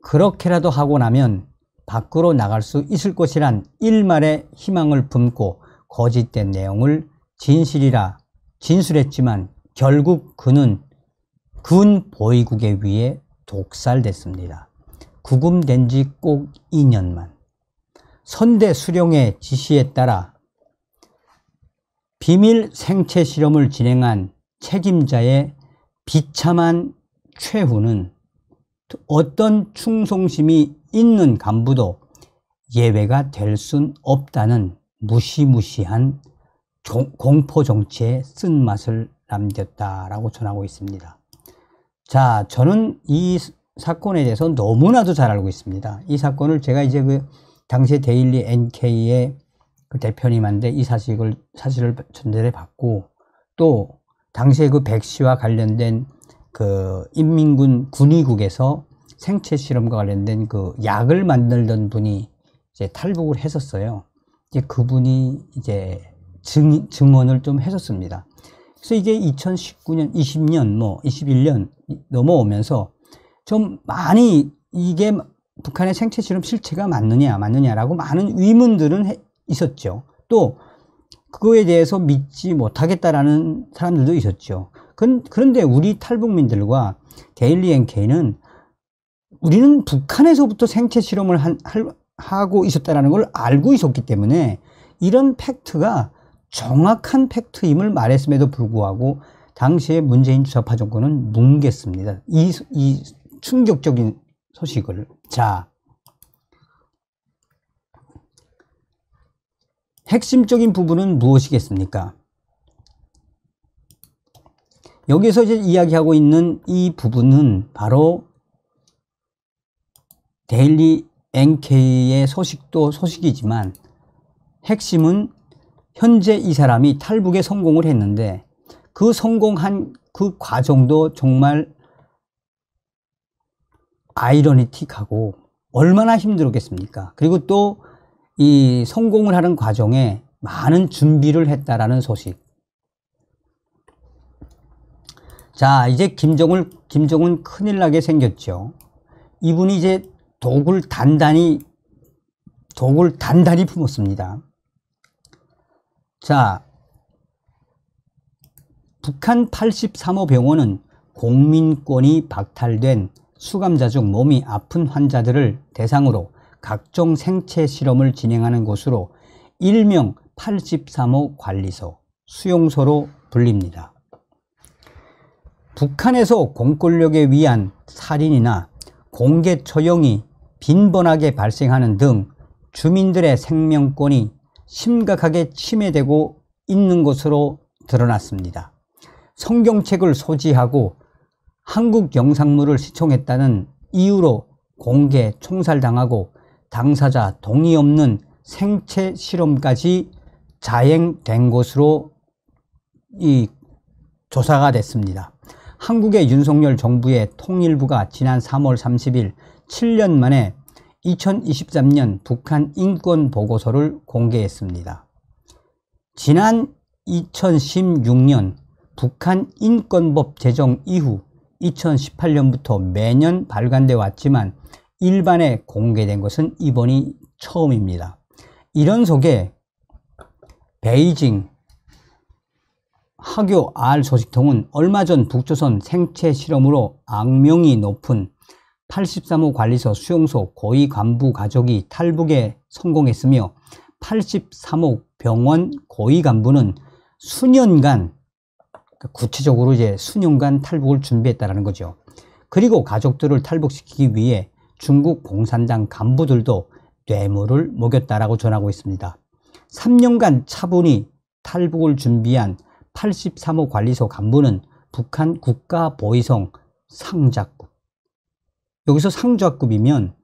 그렇게라도 하고 나면 밖으로 나갈 수 있을 것이란 일말의 희망을 품고 거짓된 내용을 진실이라 진술했지만 결국 그는 군 보위국에 의해 독살됐습니다. 구금된 지 꼭 2년만. 선대 수령의 지시에 따라 비밀 생체 실험을 진행한 책임자의 비참한 최후는 어떤 충성심이 있는 간부도 예외가 될 순 없다는 무시무시한 공포 정치의 쓴맛을 남겼다라고 전하고 있습니다. 자, 저는 이 사건에 대해서 너무나도 잘 알고 있습니다. 이 사건을 제가 이제 그 당시에 데일리 NK의 그 대표님한테 이 사실을 전달해 받고, 또 당시에 그 백씨와 관련된 그 인민군 군의국에서 생체 실험과 관련된 그 약을 만들던 분이 이제 탈북을 했었어요. 이제 그분이 이제 증언을 좀 했었습니다. 그래서 이게 2019년, 20년, 21년 넘어오면서 좀 많이 이게 북한의 생체 실험 실체가 맞느냐라고 많은 의문들은 있었죠. 또 그거에 대해서 믿지 못하겠다라는 사람들도 있었죠. 그런데 우리 탈북민들과 데일리 NK는 우리는 북한에서부터 생체 실험을 하고 있었다는 걸 알고 있었기 때문에 이런 팩트가 정확한 팩트임을 말했음에도 불구하고 당시에 문재인 주사파 정권은 뭉갰습니다. 이 충격적인 소식을. 자, 핵심적인 부분은 무엇이겠습니까? 여기서 이제 이야기하고 있는 이 부분은 바로 데일리 NK의 소식도 소식이지만 핵심은 현재 이 사람이 탈북에 성공을 했는데 그 성공한 그 과정도 정말 아이러니틱하고 얼마나 힘들었겠습니까? 그리고 또 이 성공을 하는 과정에 많은 준비를 했다라는 소식. 자, 이제 김정은 큰일 나게 생겼죠. 이분이 이제 독을 단단히 품었습니다. 자, 북한 83호 병원은 공민권이 박탈된 수감자 중 몸이 아픈 환자들을 대상으로 각종 생체 실험을 진행하는 곳으로 일명 83호 관리소, 수용소로 불립니다. 북한에서 공권력에 의한 살인이나 공개 처형이 빈번하게 발생하는 등 주민들의 생명권이 심각하게 침해되고 있는 것으로 드러났습니다. 성경책을 소지하고 한국 영상물을 시청했다는 이유로 공개 총살당하고 당사자 동의 없는 생체 실험까지 자행된 것으로 이 조사가 됐습니다. 한국의 윤석열 정부의 통일부가 지난 3월 30일 7년 만에 2023년 북한 인권 보고서를 공개했습니다. 지난 2016년 북한 인권법 제정 이후 2018년부터 매년 발간돼 왔지만 일반에 공개된 것은 이번이 처음입니다. 이런 속에 베이징 하교 R 소식통은 얼마 전 북조선 생체 실험으로 악명이 높은 83호 관리소 수용소 고위 간부 가족이 탈북에 성공했으며 83호 병원 고위 간부는 수년간, 구체적으로 이제 수년간 탈북을 준비했다라는 거죠. 그리고 가족들을 탈북시키기 위해 중국 공산당 간부들도 뇌물을 먹였다라고 전하고 있습니다. 3년간 차분히 탈북을 준비한 83호 관리소 간부는 북한 국가보위성 상자급. 여기서 상자급이면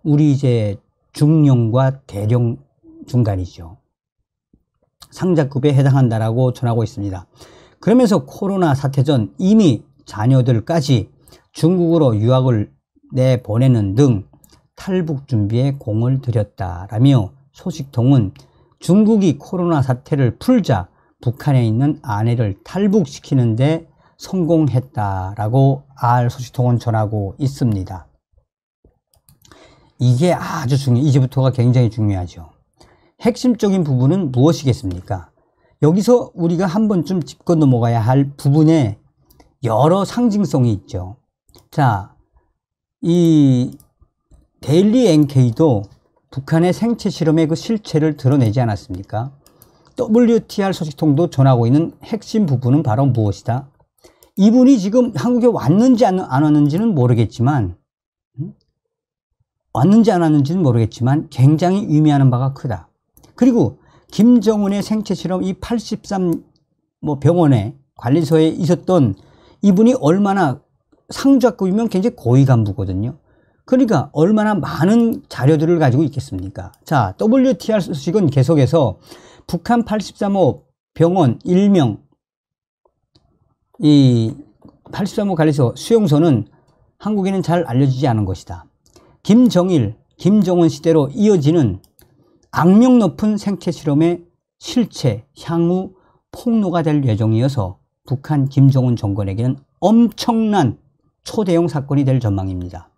우리 이제 중령과 대령 중간이죠. 상자급에 해당한다라고 전하고 있습니다. 그러면서 코로나 사태 전 이미 자녀들까지 중국으로 유학을 내보내는 등 탈북 준비에 공을 들였다라며 소식통은 중국이 코로나 사태를 풀자 북한에 있는 아내를 탈북시키는데 성공했다라고 소식통은 전하고 있습니다. 이게 아주 이제부터가 굉장히 중요하죠. 핵심적인 부분은 무엇이겠습니까? 여기서 우리가 한 번쯤 짚고 넘어가야 할 부분에 여러 상징성이 있죠. 자, 이 데일리 NK도 북한의 생체 실험의 그 실체를 드러내지 않았습니까? WTR 소식통도 전하고 있는 핵심 부분은 바로 무엇이다? 이분이 지금 한국에 왔는지 안 왔는지는 모르겠지만, 굉장히 의미하는 바가 크다. 그리고 김정은의 생체 실험 이 83 병원에 관리소에 있었던 이분이 얼마나 상좌급이면 굉장히 고위 간부거든요. 그러니까 얼마나 많은 자료들을 가지고 있겠습니까? 자, WTR 소식은 계속해서 북한 83호 병원 일명 이 83호 관리소 수용소는 한국에는 잘 알려지지 않은 것이다. 김정일, 김정은 시대로 이어지는 악명 높은 생체 실험의 실체, 향후 폭로가 될 예정이어서 북한 김정은 정권에게는 엄청난 초대형 사건이 될 전망입니다.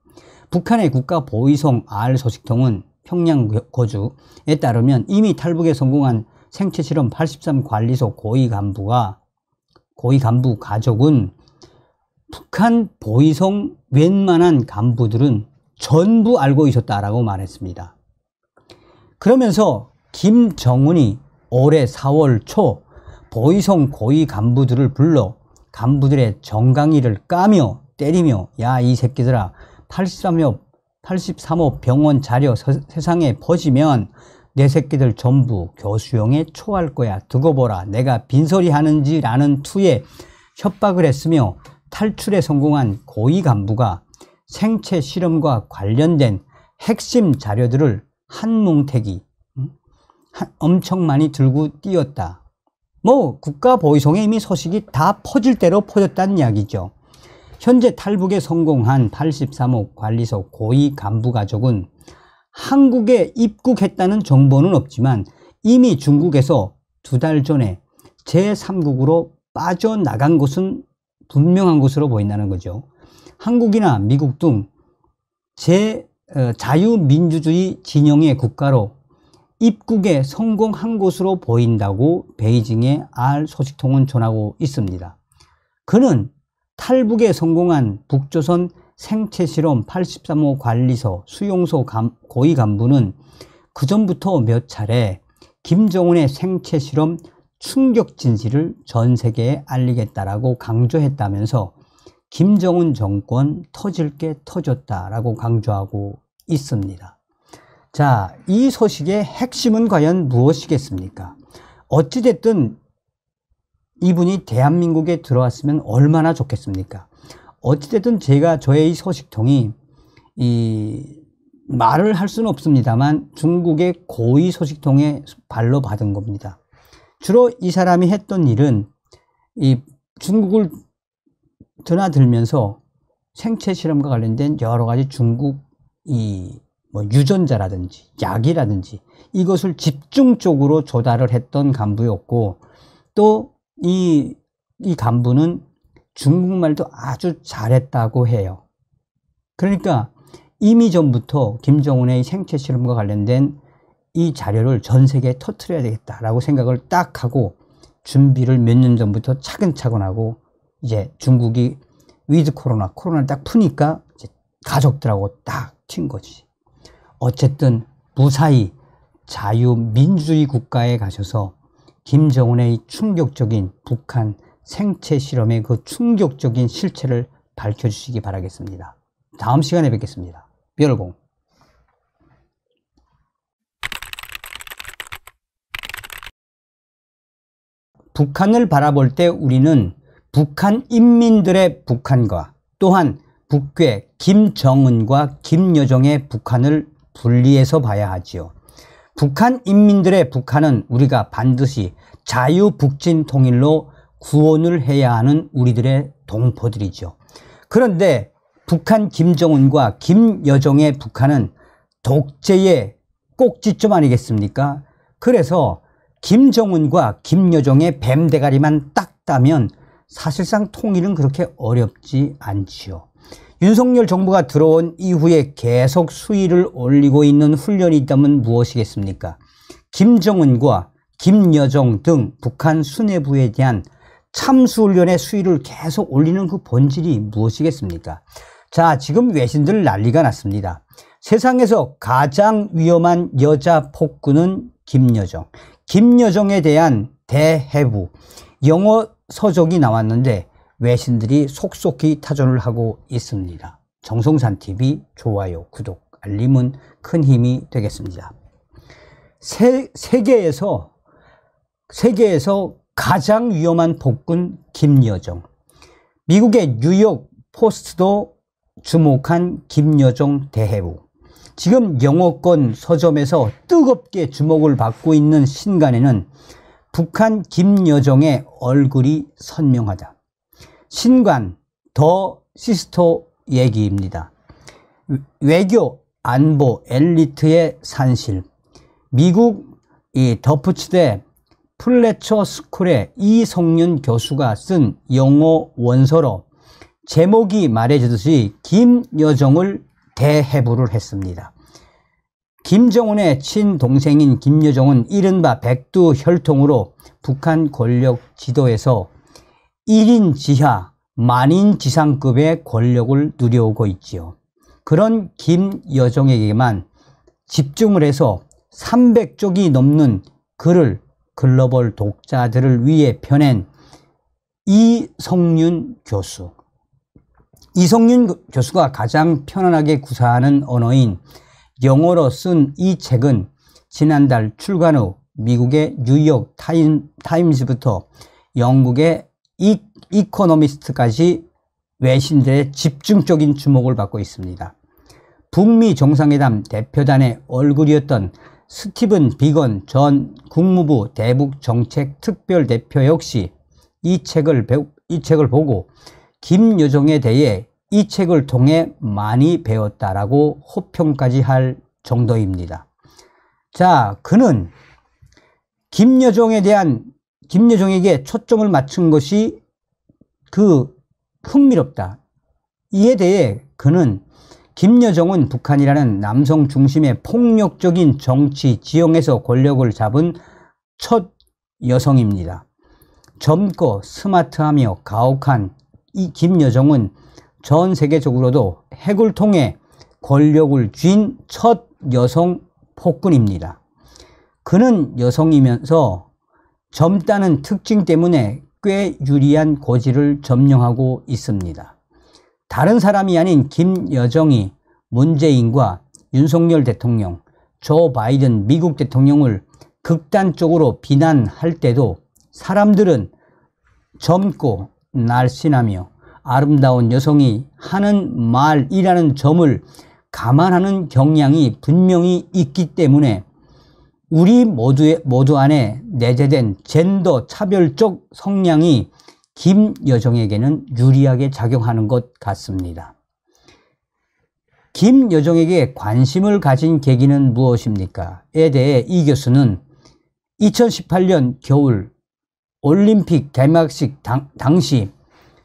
북한의 국가보위성 소식통은 평양 거주에 따르면 이미 탈북에 성공한 생체 실험 83 관리소 고위 간부 가족은 북한 보위성 웬만한 간부들은 전부 알고 있었다라고 말했습니다. 그러면서 김정은이 올해 4월 초 보위성 고위 간부들을 불러 간부들의 정강이를 까며 때리며 야, 이 새끼들아 83호 병원 자료 세상에 퍼지면 내 새끼들 전부 교수형에 초할 거야. 두고 보라. 내가 빈소리 하는지 라는 투에 협박을 했으며 탈출에 성공한 고위 간부가 생체 실험과 관련된 핵심 자료들을 한 뭉태기 엄청 많이 들고 뛰었다. 국가보위성에 이미 소식이 다 퍼질 대로 퍼졌다는 이야기죠. 현재 탈북에 성공한 83호 관리소 고위 간부 가족은 한국에 입국했다는 정보는 없지만 이미 중국에서 2달 전에 제3국으로 빠져나간 것은 분명한 것으로 보인다는 거죠. 한국이나 미국 등 자유민주주의 진영의 국가로 입국에 성공한 것으로 보인다고 베이징의 소식통은 전하고 있습니다. 그는 탈북에 성공한 북조선 생체실험 83호 관리소 수용소 고위 간부는 그전부터 몇 차례 김정은의 생체실험 충격 진실을 전 세계에 알리겠다라고 강조했다면서 김정은 정권 터질 게 터졌다라고 강조하고 있습니다. 자, 이 소식의 핵심은 과연 무엇이겠습니까? 어찌됐든 이분이 대한민국에 들어왔으면 얼마나 좋겠습니까? 어찌됐든 저의 이 소식통이 말을 할 수는 없습니다만 중국의 고위 소식통에 발로 받은 겁니다. 주로 이 사람이 했던 일은 중국을 드나들면서 생체 실험과 관련된 여러 가지 중국 유전자라든지 약이라든지 이것을 집중적으로 조달을 했던 간부였고, 또 이 간부는 중국말도 아주 잘했다고 해요. 그러니까 이미 전부터 김정은의 생체 실험과 관련된 이 자료를 전 세계에 터뜨려야 되겠다라고 생각을 딱 하고 준비를 몇 년 전부터 차근차근 하고, 이제 중국이 위드 코로나를 딱 푸니까 이제 가족들하고 딱 튄 거지. 어쨌든 무사히 자유민주주의 국가에 가셔서 김정은의 충격적인 북한 생체 실험의 그 충격적인 실체를 밝혀주시기 바라겠습니다. 다음 시간에 뵙겠습니다. 별공. 북한을 바라볼 때 우리는 북한 인민들의 북한과 또한 북괴 김정은과 김여정의 북한을 분리해서 봐야 하지요. 북한 인민들의 북한은 우리가 반드시 자유북진 통일로 구원을 해야 하는 우리들의 동포들이죠. 그런데 북한 김정은과 김여정의 북한은 독재의 꼭지점 아니겠습니까? 그래서 김정은과 김여정의 뱀대가리만 딱 따면 사실상 통일은 그렇게 어렵지 않지요. 윤석열 정부가 들어온 이후에 계속 수위를 올리고 있는 훈련이 있다면 무엇이겠습니까? 김정은과 김여정 등 북한 수뇌부에 대한 참수훈련의 수위를 계속 올리는 그 본질이 무엇이겠습니까? 자, 지금 외신들 난리가 났습니다. 세상에서 가장 위험한 여자 폭군은 김여정. 김여정에 대한 대해부, 영어 서적이 나왔는데 외신들이 속속히 타전을 하고 있습니다. 정성산TV 좋아요, 구독, 알림은 큰 힘이 되겠습니다. 세계에서 가장 위험한 폭군 김여정. 미국의 뉴욕 포스트도 주목한 김여정 대해부. 지금 영어권 서점에서 뜨겁게 주목을 받고 있는 신간에는 북한 김여정의 얼굴이 선명하다. 신간 더 시스터 얘기입니다. 외교 안보 엘리트의 산실. 미국 더프치대 플래처 스쿨의 이성윤 교수가 쓴 영어 원서로 제목이 말해주듯이 김여정을 대해부를 했습니다. 김정은의 친동생인 김여정은 이른바 백두 혈통으로 북한 권력 지도에서 1인 지하 만인 지상급의 권력을 누려오고 있지요. 그런 김여정에게만 집중을 해서 300쪽이 넘는 글을 글로벌 독자들을 위해 펴낸 이성윤 교수. 이성윤 교수가 가장 편안하게 구사하는 언어인 영어로 쓴 이 책은 지난달 출간 후 미국의 뉴욕 타임즈부터 영국의 이코노미스트까지 외신들의 집중적인 주목을 받고 있습니다. 북미 정상회담 대표단의 얼굴이었던 스티븐 비건 전 국무부 대북정책특별대표 역시 이 책을 보고 김여정에 대해 이 책을 통해 많이 배웠다라고 호평까지 할 정도입니다. 자, 그는 김여정에게 초점을 맞춘 것이 흥미롭다. 이에 대해 그는 김여정은 북한이라는 남성 중심의 폭력적인 정치 지형에서 권력을 잡은 첫 여성입니다. 젊고 스마트하며 가혹한 이 김여정은 전 세계적으로도 핵을 통해 권력을 쥔 첫 여성 폭군입니다. 그는 여성이면서 젊다는 특징 때문에 꽤 유리한 고지를 점령하고 있습니다. 다른 사람이 아닌 김여정이 문재인과 윤석열 대통령, 조 바이든 미국 대통령을 극단적으로 비난할 때도 사람들은 젊고 날씬하며 아름다운 여성이 하는 말이라는 점을 감안하는 경향이 분명히 있기 때문에 우리 모두 안에 내재된 젠더 차별적 성향이 김여정에게는 유리하게 작용하는 것 같습니다. 김여정에게 관심을 가진 계기는 무엇입니까? 에 대해 이 교수는 2018년 겨울 올림픽 개막식 당시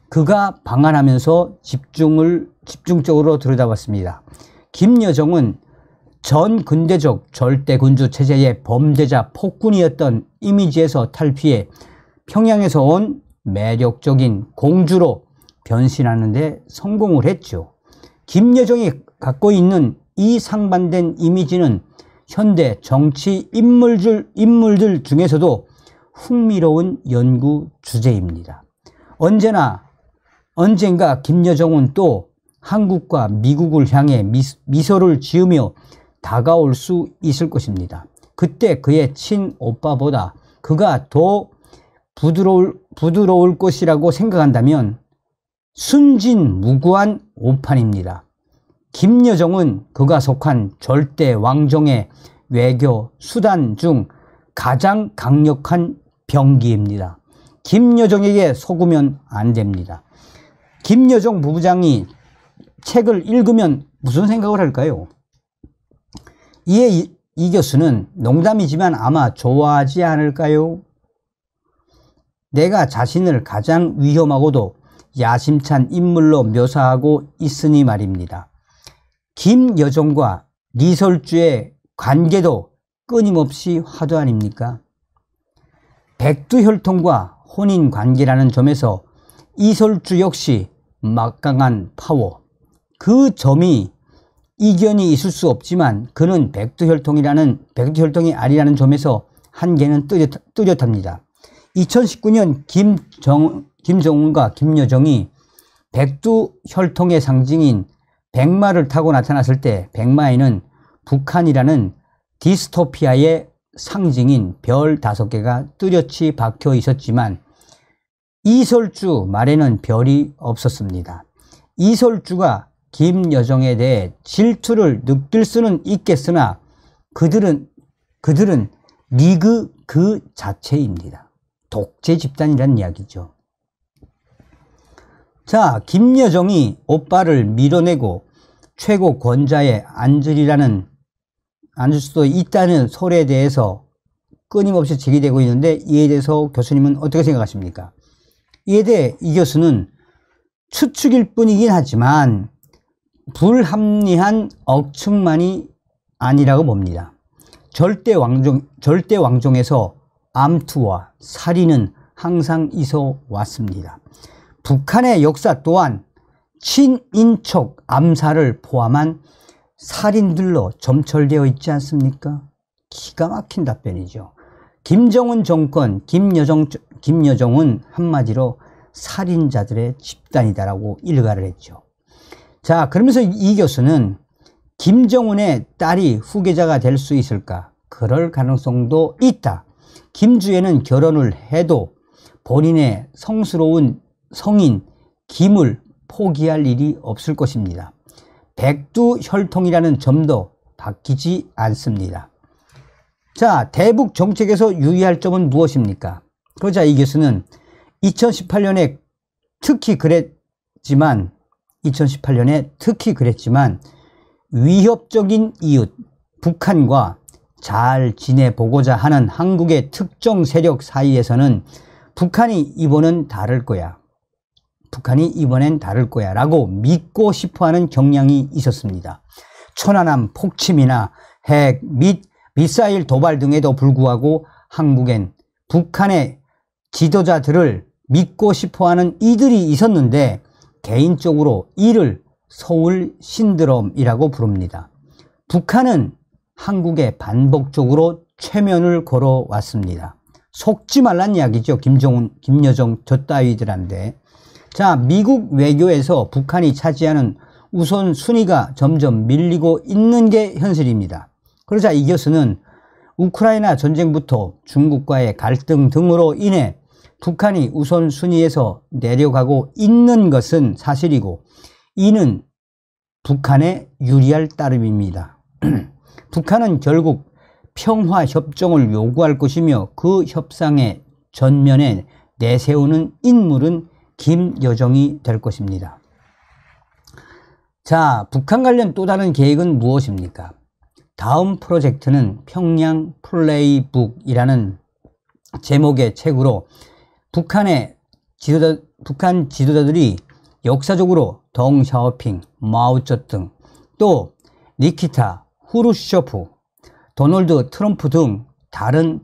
그가 방한하면서 집중적으로 들여다봤습니다. 김여정은 전 근대적 절대군주 체제의 범죄자 폭군이었던 이미지에서 탈피해 평양에서 온 매력적인 공주로 변신하는 데 성공을 했죠. 김여정이 갖고 있는 이 상반된 이미지는 현대 정치 인물들 중에서도 흥미로운 연구 주제입니다. 언젠가 김여정은 또 한국과 미국을 향해 미소를 지으며 다가올 수 있을 것입니다. 그때 그의 친오빠보다 그가 더 부드러울 것이라고 생각한다면 순진무구한 오판입니다. 김여정은 그가 속한 절대 왕정의 외교 수단 중 가장 강력한 병기입니다. 김여정에게 속으면 안 됩니다. 김여정 부부장이 책을 읽으면 무슨 생각을 할까요? 이에 이 교수는 농담이지만 아마 좋아하지 않을까요? 내가 자신을 가장 위험하고도 야심찬 인물로 묘사하고 있으니 말입니다. 김여정과 리설주의 관계도 끊임없이 화두 아닙니까? 백두혈통과 혼인관계라는 점에서 이설주 역시 막강한 파워. 그 점이 이견이 있을 수 없지만 그는 백두혈통이 아니라는 점에서 한계는 뚜렷합니다. 2019년 김정은과 김여정이 백두혈통의 상징인 백마를 타고 나타났을 때 백마에는 북한이라는 디스토피아의 상징인 별 5개가 뚜렷이 박혀 있었지만 이설주 말에는 별이 없었습니다. 이설주가 김여정에 대해 질투를 느낄 수는 있겠으나 그들은 리그 그 자체입니다. 독재 집단이라는 이야기죠. 자, 김여정이 오빠를 밀어내고 최고 권좌에 앉을 수도 있다는 설에 대해서 끊임없이 제기되고 있는데 이에 대해서 교수님은 어떻게 생각하십니까? 이에 대해 이 교수는 추측일 뿐이긴 하지만 불합리한 억측만이 아니라고 봅니다. 절대 왕정에서 암투와 살인은 항상 있어 왔습니다. 북한의 역사 또한 친인척 암살을 포함한 살인들로 점철되어 있지 않습니까? 기가 막힌 답변이죠. 김정은 정권, 김여정은 한마디로 살인자들의 집단이다라고 일갈을 했죠. 자, 그러면서 이 교수는 김정은의 딸이 후계자가 될 수 있을까? 그럴 가능성도 있다. 김주애는 결혼을 해도 본인의 성스러운 성인 김을 포기할 일이 없을 것입니다. 백두혈통이라는 점도 바뀌지 않습니다. 자, 대북 정책에서 유의할 점은 무엇입니까? 그러자 이 교수는 2018년에 특히 그랬지만 위협적인 이웃 북한과 잘 지내보고자 하는 한국의 특정 세력 사이에서는 북한이 이번엔 다를 거야 라고 믿고 싶어하는 경향이 있었습니다. 천안함 폭침이나 핵 및 미사일 도발 등에도 불구하고 한국엔 북한의 지도자들을 믿고 싶어하는 이들이 있었는데 개인적으로 이를 서울 신드롬이라고 부릅니다. 북한은 한국에 반복적으로 최면을 걸어왔습니다. 속지 말란 이야기죠. 김여정 저 따위들한테. 자, 미국 외교에서 북한이 차지하는 우선순위가 점점 밀리고 있는 게 현실입니다. 그러자 이 교수는 우크라이나 전쟁부터 중국과의 갈등 등으로 인해 북한이 우선순위에서 내려가고 있는 것은 사실이고 이는 북한에 유리할 따름입니다. 북한은 결국 평화협정을 요구할 것이며 그 협상의 전면에 내세우는 인물은 김여정이 될 것입니다. 자, 북한 관련 또 다른 계획은 무엇입니까? 다음 프로젝트는 평양 플레이북이라는 제목의 책으로 북한 지도자들이 역사적으로 덩샤오핑, 마오쩌둥, 또 니키타 후르쇼프, 도널드 트럼프 등 다른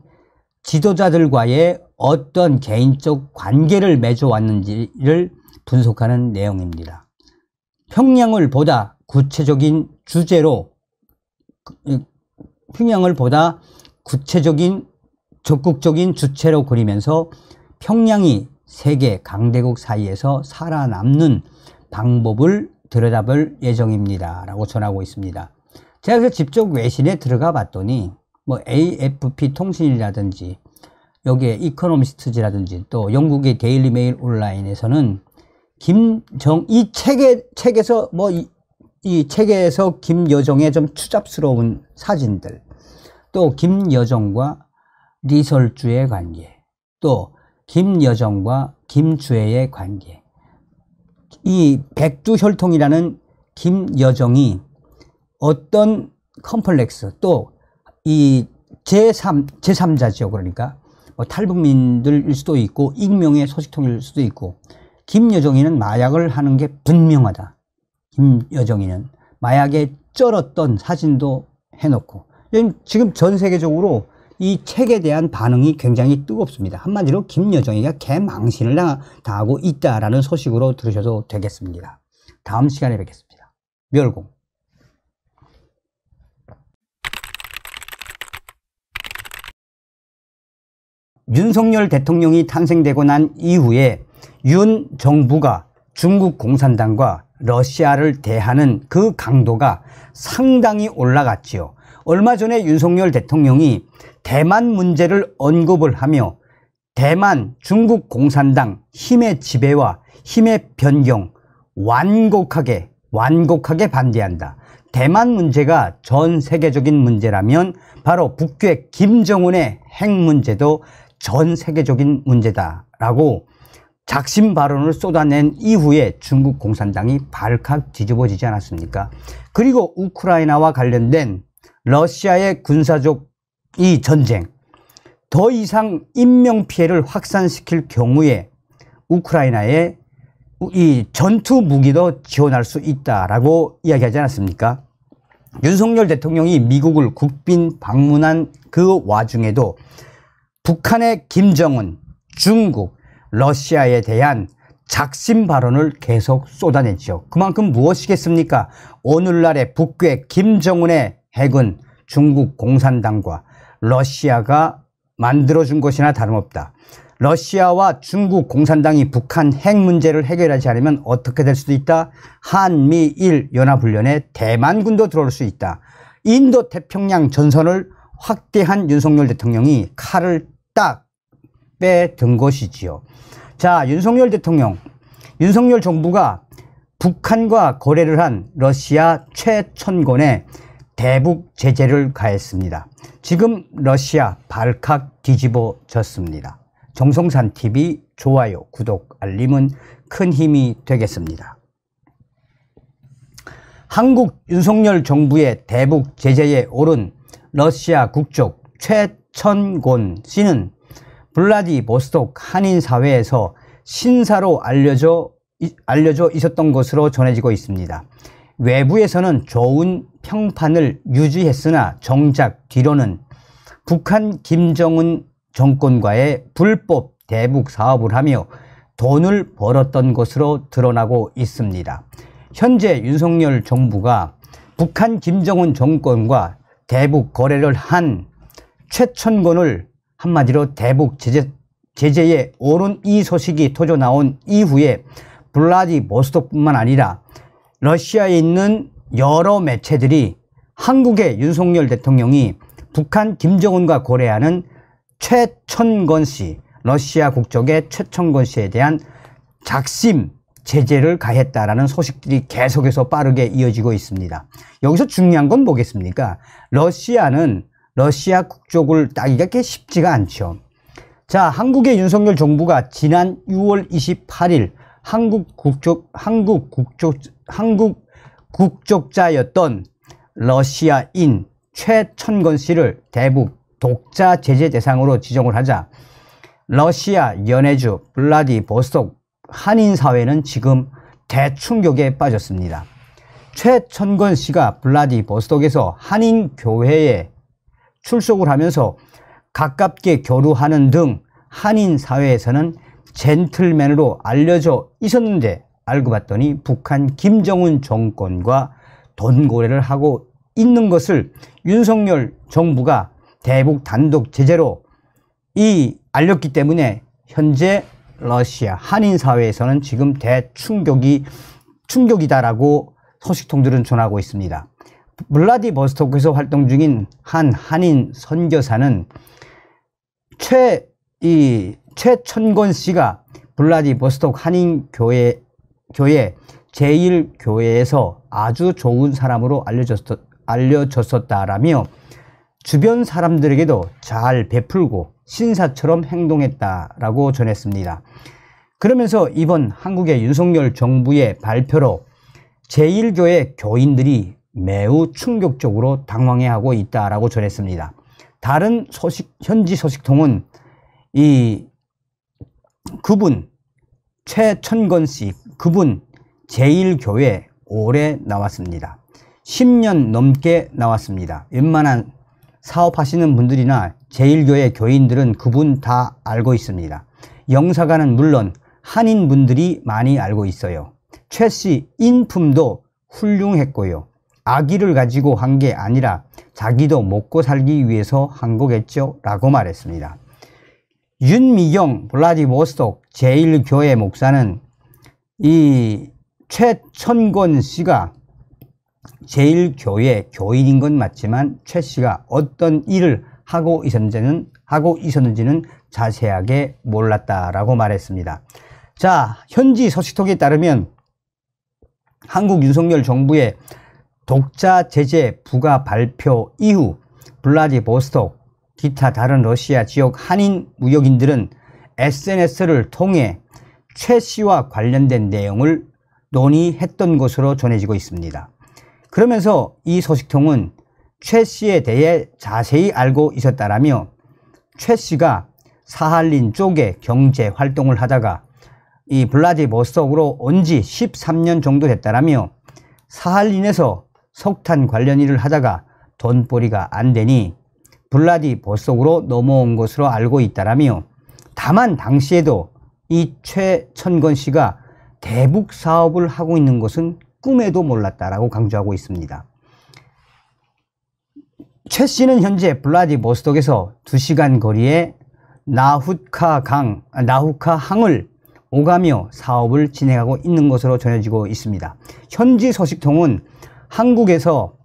지도자들과의 어떤 개인적 관계를 맺어왔는지를 분석하는 내용입니다. 평양을 보다 구체적인 주제로, 평양을 보다 구체적인 적극적인 주체로 그리면서 평양이 세계 강대국 사이에서 살아남는 방법을 들여다볼 예정입니다 라고 전하고 있습니다. 제가 그래서 직접 외신에 들어가 봤더니 뭐 AFP 통신이라든지 여기에 이코노미스트지라든지 또 영국의 데일리 메일 온라인에서는 이 책에서 이 책에서 김여정의 좀 추잡스러운 사진들, 또 김여정과 리설주의 관계, 또 김여정과 김주혜의 관계, 이 백두혈통이라는 김여정이 어떤 컴플렉스, 또 이 제3자죠. 그러니까 뭐 탈북민들일 수도 있고 익명의 소식통일 수도 있고, 김여정이는 마약을 하는 게 분명하다. 김여정이는 마약에 쩔었던 사진도 해놓고, 지금 전 세계적으로 이 책에 대한 반응이 굉장히 뜨겁습니다. 한마디로 김여정이가 개망신을 당하고 있다라는 소식으로 들으셔도 되겠습니다. 다음 시간에 뵙겠습니다. 멸공. 윤석열 대통령이 탄생되고 난 이후에 윤 정부가 중국 공산당과 러시아를 대하는 그 강도가 상당히 올라갔지요. 얼마 전에 윤석열 대통령이 대만 문제를 언급을 하며 대만 중국 공산당 힘의 지배와 힘의 변경 완곡하게 반대한다. 대만 문제가 전 세계적인 문제라면 바로 북괴 김정은의 핵 문제도 전 세계적인 문제다라고 작심 발언을 쏟아낸 이후에 중국 공산당이 발칵 뒤집어지지 않았습니까? 그리고 우크라이나와 관련된 러시아의 군사적 이 전쟁, 더 이상 인명피해를 확산시킬 경우에 우크라이나에 이 전투 무기도 지원할 수 있다라고 이야기하지 않았습니까? 윤석열 대통령이 미국을 국빈 방문한 그 와중에도 북한의 김정은, 중국, 러시아에 대한 작심 발언을 계속 쏟아냈죠. 그만큼 무엇이겠습니까? 오늘날의 북괴 김정은의 핵은 중국 공산당과 러시아가 만들어준 것이나 다름없다. 러시아와 중국 공산당이 북한 핵 문제를 해결하지 않으면 어떻게 될 수도 있다? 한미일 연합훈련에 대만군도 들어올 수 있다. 인도 태평양 전선을 확대한 윤석열 대통령이 칼을 딱 빼든 것이지요. 자, 윤석열 대통령, 윤석열 정부가 북한과 거래를 한 러시아 최천곤에 대북 제재를 가했습니다. 지금 러시아 발칵 뒤집어졌습니다. 정성산TV 좋아요, 구독, 알림은 큰 힘이 되겠습니다. 한국 윤석열 정부의 대북 제재에 오른 러시아 국적 최천곤 씨는 블라디보스톡 한인사회에서 신사로 알려져 있었던 것으로 전해지고 있습니다. 외부에서는 좋은 평판을 유지했으나 정작 뒤로는 북한 김정은 정권과의 불법 대북 사업을 하며 돈을 벌었던 것으로 드러나고 있습니다. 현재 윤석열 정부가 북한 김정은 정권과 대북 거래를 한 최천곤을 한마디로 대북 제재에 오른 이 소식이 터져 나온 이후에 블라디보스톡뿐만 아니라 러시아에 있는 여러 매체들이 한국의 윤석열 대통령이 북한 김정은과 거래하는 최천곤 씨, 러시아 국적의 최천곤 씨에 대한 작심 제재를 가했다라는 소식들이 계속해서 빠르게 이어지고 있습니다. 여기서 중요한 건 뭐겠습니까? 러시아는 러시아 국적을 따기가 그렇게 쉽지가 않죠. 자, 한국의 윤석열 정부가 지난 6월 28일 한국 국적자였던 러시아인 최천곤 씨를 대북 독자 제재 대상으로 지정을 하자 러시아 연해주 블라디보스톡 한인사회는 지금 대충격에 빠졌습니다. 최천곤 씨가 블라디보스톡에서 한인교회에 출석을 하면서 가깝게 교류하는 등 한인사회에서는 젠틀맨으로 알려져 있었는데 알고 봤더니 북한 김정은 정권과 돈거래를 하고 있는 것을 윤석열 정부가 대북 단독 제재로 알렸기 때문에 현재 러시아 한인 사회에서는 지금 충격이다라고 소식통들은 전하고 있습니다. 블라디보스토크에서 활동 중인 한 한인 선교사는 최천건 씨가 블라디보스토크 한인교회 제1교회에서 아주 좋은 사람으로 알려졌었다라며 주변 사람들에게도 잘 베풀고 신사처럼 행동했다라고 전했습니다. 그러면서 이번 한국의 윤석열 정부의 발표로 제1교회 교인들이 매우 충격적으로 당황해하고 있다라고 전했습니다. 다른 현지 소식통은 그분 최천건 씨 그분 제1교회 오래 나왔습니다. 10년 넘게 나왔습니다. 웬만한 사업하시는 분들이나 제1교회 교인들은 그분 다 알고 있습니다. 영사관은 물론 한인분들이 많이 알고 있어요. 최 씨 인품도 훌륭했고요. 아기를 가지고 한 게 아니라 자기도 먹고 살기 위해서 한 거겠죠? 라고 말했습니다. 윤미경 블라디보스토크 제1교회 목사는 이 최천건 씨가 제1교회 교인인 건 맞지만 최 씨가 어떤 일을 하고 있었는지는 자세하게 몰랐다라고 말했습니다. 자, 현지 소식통에 따르면 한국 윤석열 정부의 독자 제재 부과 발표 이후 블라디보스토크 기타 다른 러시아 지역 한인 무역인들은 SNS를 통해 최 씨와 관련된 내용을 논의했던 것으로 전해지고 있습니다. 그러면서 이 소식통은 최 씨에 대해 자세히 알고 있었다라며 최 씨가 사할린 쪽에 경제 활동을 하다가 이 블라디보스토크로 온 지 13년 정도 됐다라며 사할린에서 석탄 관련 일을 하다가 돈벌이가 안 되니 블라디보스토크로 넘어온 것으로 알고 있다라며 다만 당시에도 이 최천건 씨가 대북 사업을 하고 있는 것은 꿈에도 몰랐다라고 강조하고 있습니다. 최 씨는 현재 블라디보스토크에서 2시간 거리에 나후카 항을 오가며 사업을 진행하고 있는 것으로 전해지고 있습니다. 현지 소식통은 한국에서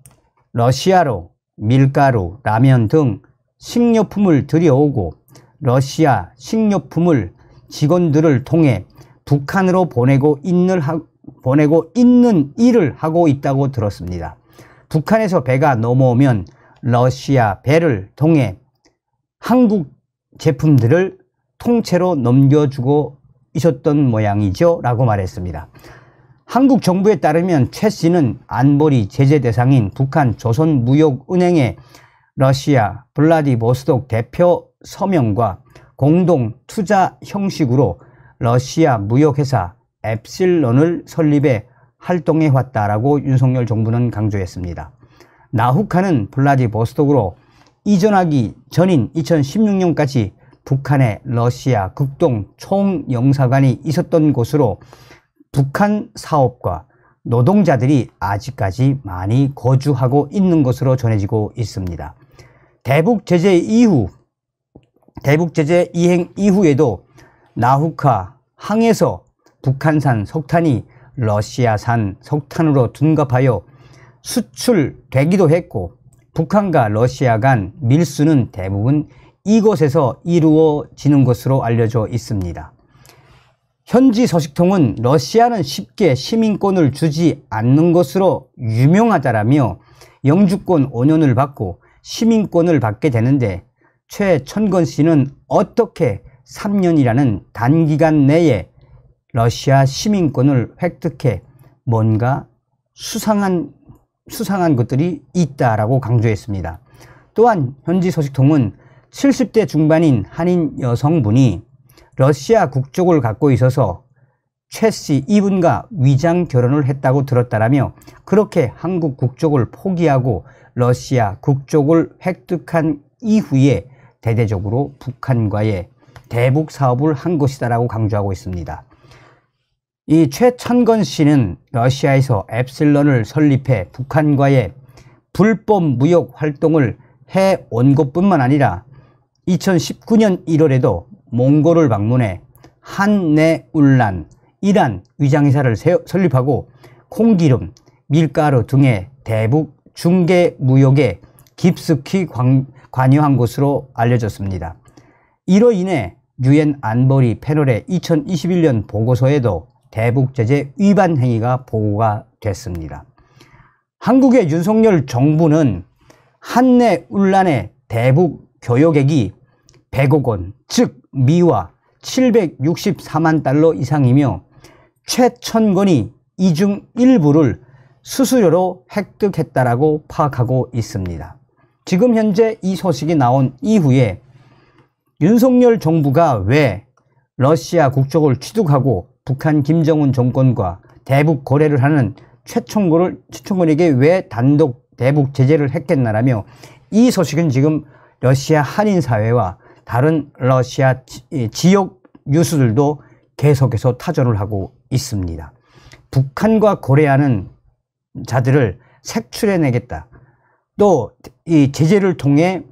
러시아로 밀가루, 라면 등 식료품을 들여오고 러시아 식료품을 직원들을 통해 북한으로 보내고 있는 일을 하고 있다고 들었습니다. 북한에서 배가 넘어오면 러시아 배를 통해 한국 제품들을 통째로 넘겨주고 있었던 모양이죠 라고 말했습니다. 한국 정부에 따르면 최 씨는 안보리 제재 대상인 북한 조선무역은행의 러시아 블라디보스토크 대표 서명과 공동 투자 형식으로 러시아 무역회사 엡실론을 설립해 활동해 왔다라고 윤석열 정부는 강조했습니다. 나후카는 블라디보스토크로 이전하기 전인 2016년까지 북한의 러시아 극동 총영사관이 있었던 곳으로 북한 사업과 노동자들이 아직까지 많이 거주하고 있는 것으로 전해지고 있습니다. 대북 제재 이행 이후에도 나후카 항에서 북한산 석탄이 러시아산 석탄으로 둔갑하여 수출되기도 했고 북한과 러시아 간 밀수는 대부분 이곳에서 이루어지는 것으로 알려져 있습니다. 현지 소식통은 러시아는 쉽게 시민권을 주지 않는 것으로 유명하다라며 영주권 5년을 받고 시민권을 받게 되는데 최천건 씨는 어떻게 3년이라는 단기간 내에 러시아 시민권을 획득해 뭔가 수상한 것들이 있다라고 강조했습니다. 또한 현지 소식통은 70대 중반인 한인 여성분이 러시아 국적을 갖고 있어서 최 씨 이분과 위장 결혼을 했다고 들었다라며 그렇게 한국 국적을 포기하고 러시아 국적을 획득한 이후에 대대적으로 북한과의 대북 사업을 한 것이다라고 강조하고 있습니다. 이 최천건 씨는 러시아에서 엡실런을 설립해 북한과의 불법 무역 활동을 해온 것뿐만 아니라 2019년 1월에도 몽골을 방문해 한내울란 이란 위장회사를 설립하고 콩기름, 밀가루 등의 대북 중개 무역에 깊숙이 관여한 것으로 알려졌습니다. 이로 인해 유엔 안보리 패널의 2021년 보고서에도 대북 제재 위반 행위가 보고가 됐습니다. 한국의 윤석열 정부는 한내울란의 대북 교역액이 100억 원, 즉 미화 764만 달러 이상이며 최천건이 이 중 일부를 수수료로 획득했다라고 파악하고 있습니다. 지금 현재 이 소식이 나온 이후에 윤석열 정부가 왜 러시아 국적을 취득하고 북한 김정은 정권과 대북 거래를 하는 최천건에게 왜 단독 대북 제재를 했겠나라며 이 소식은 지금 러시아 한인 사회와 다른 러시아 지역 뉴스들도 계속해서 타전을 하고 있습니다. 북한과 거래하는 자들을 색출해내겠다. 또 이 제재를 통해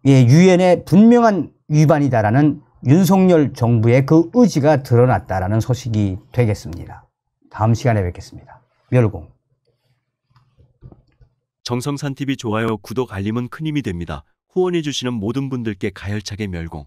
유엔의 분명한 위반이다라는 윤석열 정부의 그 의지가 드러났다라는 소식이 되겠습니다. 다음 시간에 뵙겠습니다. 멸공. 정성산TV 좋아요, 구독, 알림은 큰 힘이 됩니다. 후원해주시는 모든 분들께 가열차게 멸공.